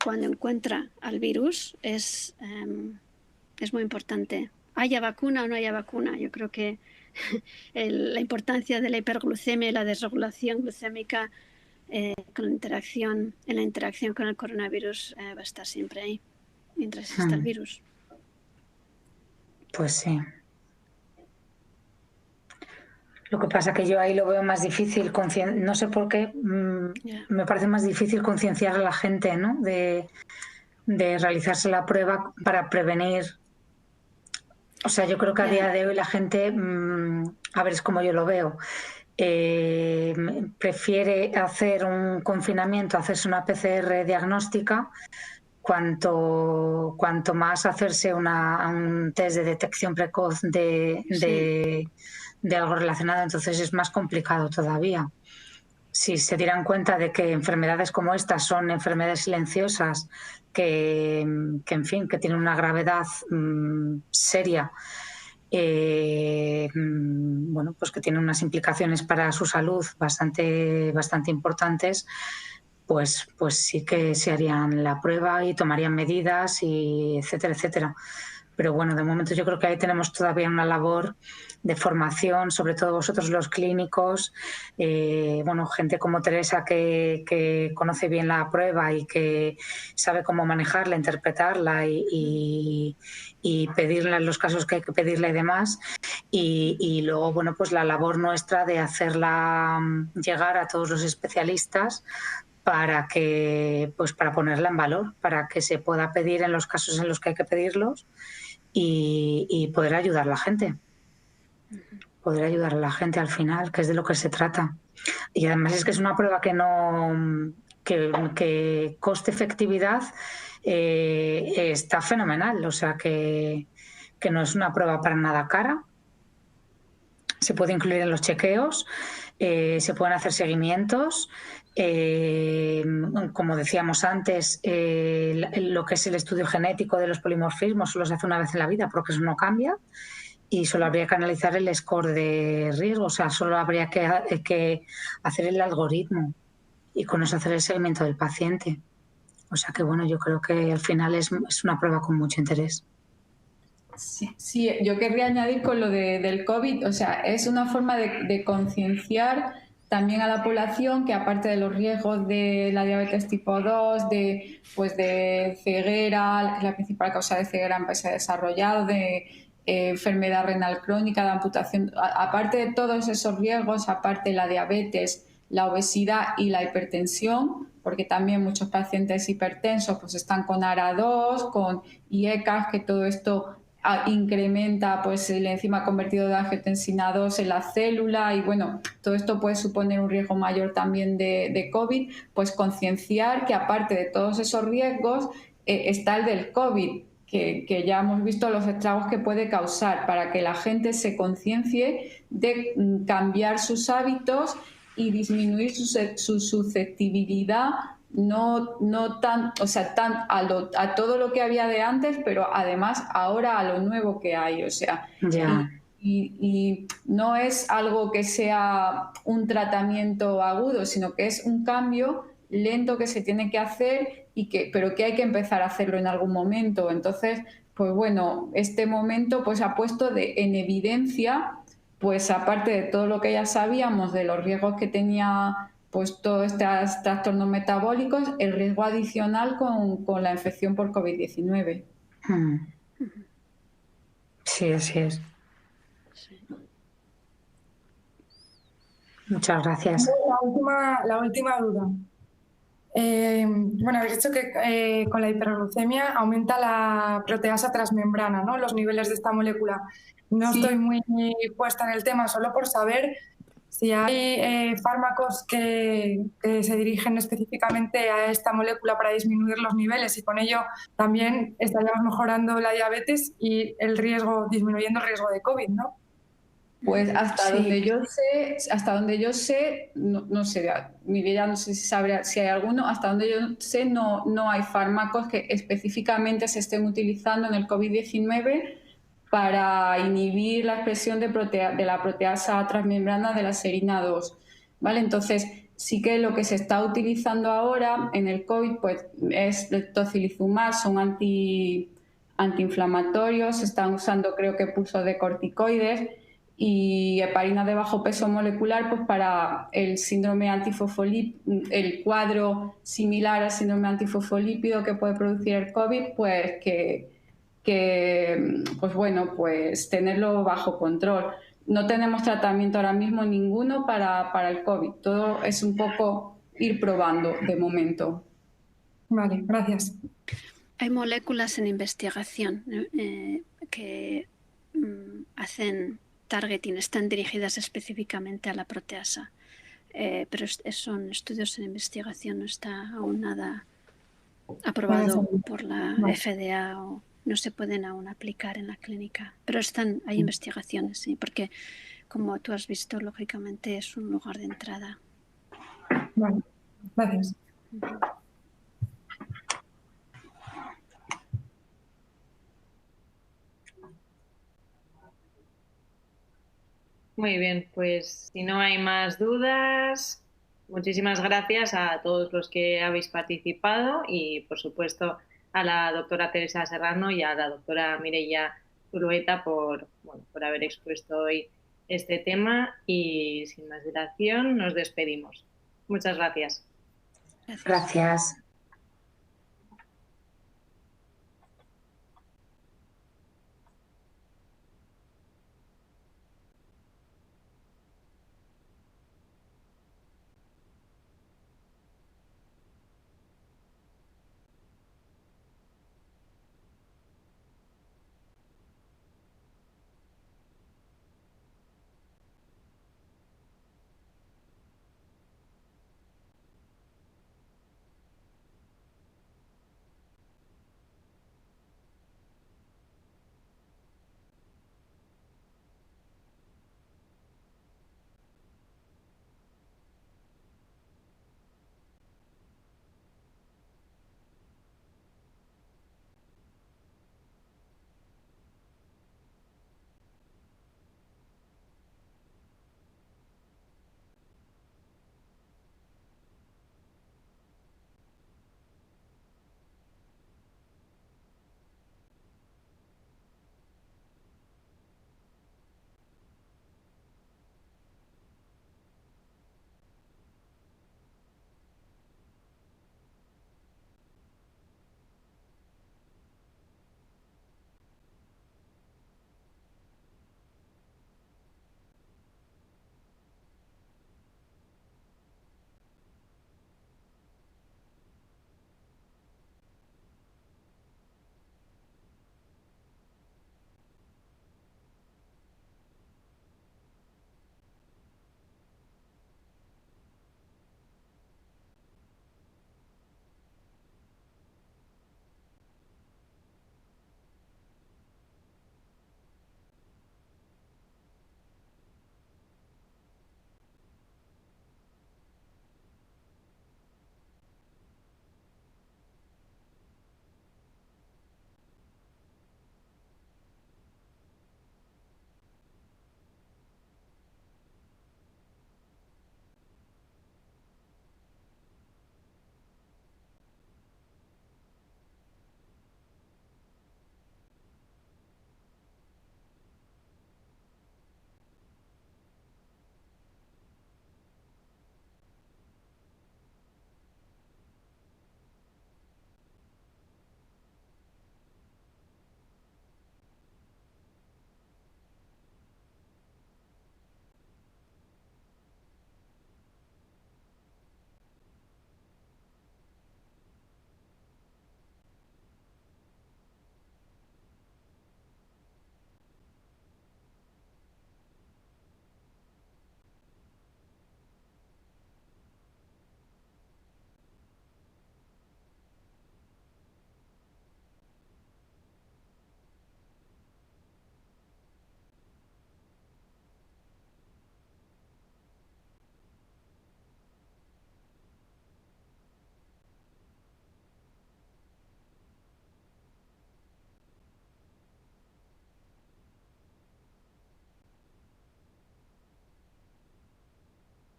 cuando encuentra al virus es muy importante. Haya vacuna o no haya vacuna, yo creo que la importancia de la hiperglucemia y la desregulación glucémica en la interacción con el coronavirus va a estar siempre ahí, mientras exista el virus. Pues sí. Lo que pasa que yo ahí lo veo más difícil, no sé por qué, me parece más difícil concienciar a la gente, ¿no? De realizarse la prueba para prevenir. O sea, yo creo que a día de hoy la gente, a ver, es como yo lo veo, prefiere hacer un confinamiento, hacerse una PCR diagnóstica, cuanto más hacerse un test de detección precoz de algo relacionado. Entonces es más complicado todavía. Si se dieran cuenta de que enfermedades como estas son enfermedades silenciosas, que en fin, que tienen una gravedad seria, bueno, pues que tienen unas implicaciones para su salud bastante importantes, pues sí que se harían la prueba y tomarían medidas, y etcétera, etcétera. Pero bueno, de momento yo creo que ahí tenemos todavía una labor de formación, sobre todo vosotros los clínicos, bueno, gente como Teresa que conoce bien la prueba y que sabe cómo manejarla, interpretarla y pedirla en los casos que hay que pedirla y demás. Y luego, bueno, pues la labor nuestra de hacerla llegar a todos los especialistas para ponerla en valor, para que se pueda pedir en los casos en los que hay que pedirlos y poder ayudar a la gente. Poder ayudar a la gente al final, que es de lo que se trata. Y además es que es una prueba que coste-efectividad está fenomenal. O sea que no es una prueba para nada cara. Se puede incluir en los chequeos, se pueden hacer seguimientos. Como decíamos antes, lo que es el estudio genético de los polimorfismos solo se hace una vez en la vida, porque eso no cambia, y solo habría que analizar el score de riesgo. O sea, solo habría que hacer el algoritmo y con eso hacer el seguimiento del paciente. O sea que bueno, yo creo que al final es una prueba con mucho interés. Sí, yo querría añadir con lo del COVID, o sea, es una forma de concienciar también a la población que, aparte de los riesgos de la diabetes tipo 2, de ceguera, que es la principal causa de ceguera en países desarrollados, de enfermedad renal crónica, de amputación, aparte de todos esos riesgos, aparte de la diabetes, la obesidad y la hipertensión, porque también muchos pacientes hipertensos pues están con ARA2, con IECAS, que todo esto incrementa pues el enzima convertido de angiotensina 2 en la célula, y bueno, todo esto puede suponer un riesgo mayor también de COVID. Pues concienciar que aparte de todos esos riesgos está el del COVID, que ya hemos visto los estragos que puede causar, para que la gente se conciencie de cambiar sus hábitos y disminuir su susceptibilidad, no tan, o sea, tan a todo lo que había de antes, pero además ahora a lo nuevo que hay. O sea, y no es algo que sea un tratamiento agudo, sino que es un cambio lento que se tiene que hacer, pero que hay que empezar a hacerlo en algún momento. Entonces, pues bueno, este momento pues ha puesto en evidencia, pues aparte de todo lo que ya sabíamos de los riesgos que tenía pues todos estos trastornos metabólicos, el riesgo adicional con la infección por COVID-19. Sí, así es. Sí. Muchas gracias. La última duda. Bueno, habéis dicho que con la hiperglucemia aumenta la proteasa transmembrana, ¿no? Los niveles de esta molécula. No estoy muy puesta en el tema, solo por saber si hay fármacos que se dirigen específicamente a esta molécula para disminuir los niveles, y con ello también estaríamos mejorando la diabetes y disminuyendo el riesgo de COVID, ¿no? Pues hasta donde yo sé, no sé, Mireia, no sé si sabrá si hay alguno. Hasta donde yo sé, no hay fármacos que específicamente se estén utilizando en el COVID-19 para inhibir la expresión de la proteasa transmembrana de la serina 2, ¿vale? Entonces, sí que lo que se está utilizando ahora en el COVID pues, es el tocilizumab, son antiinflamatorios, se están usando creo que pulsos de corticoides y heparina de bajo peso molecular pues para el síndrome antifosfolípido, el cuadro similar al síndrome antifosfolípido que puede producir el COVID, pues pues bueno, pues tenerlo bajo control. No tenemos tratamiento ahora mismo ninguno para el COVID. Todo es un poco ir probando de momento. Vale, gracias. Hay moléculas en investigación que hacen targeting, están dirigidas específicamente a la proteasa, pero son estudios en investigación, no está aún nada aprobado por la FDA o no se pueden aún aplicar en la clínica, pero hay investigaciones, sí, porque como tú has visto, lógicamente es un lugar de entrada. Vale, gracias. Muy bien, pues si no hay más dudas, muchísimas gracias a todos los que habéis participado y, por supuesto, a la doctora Teresa Serrano y a la doctora Mireia Zulueta por haber expuesto hoy este tema y, sin más dilación, nos despedimos. Muchas gracias. Gracias.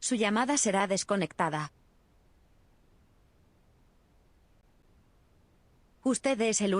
Su llamada será desconectada. Usted es el único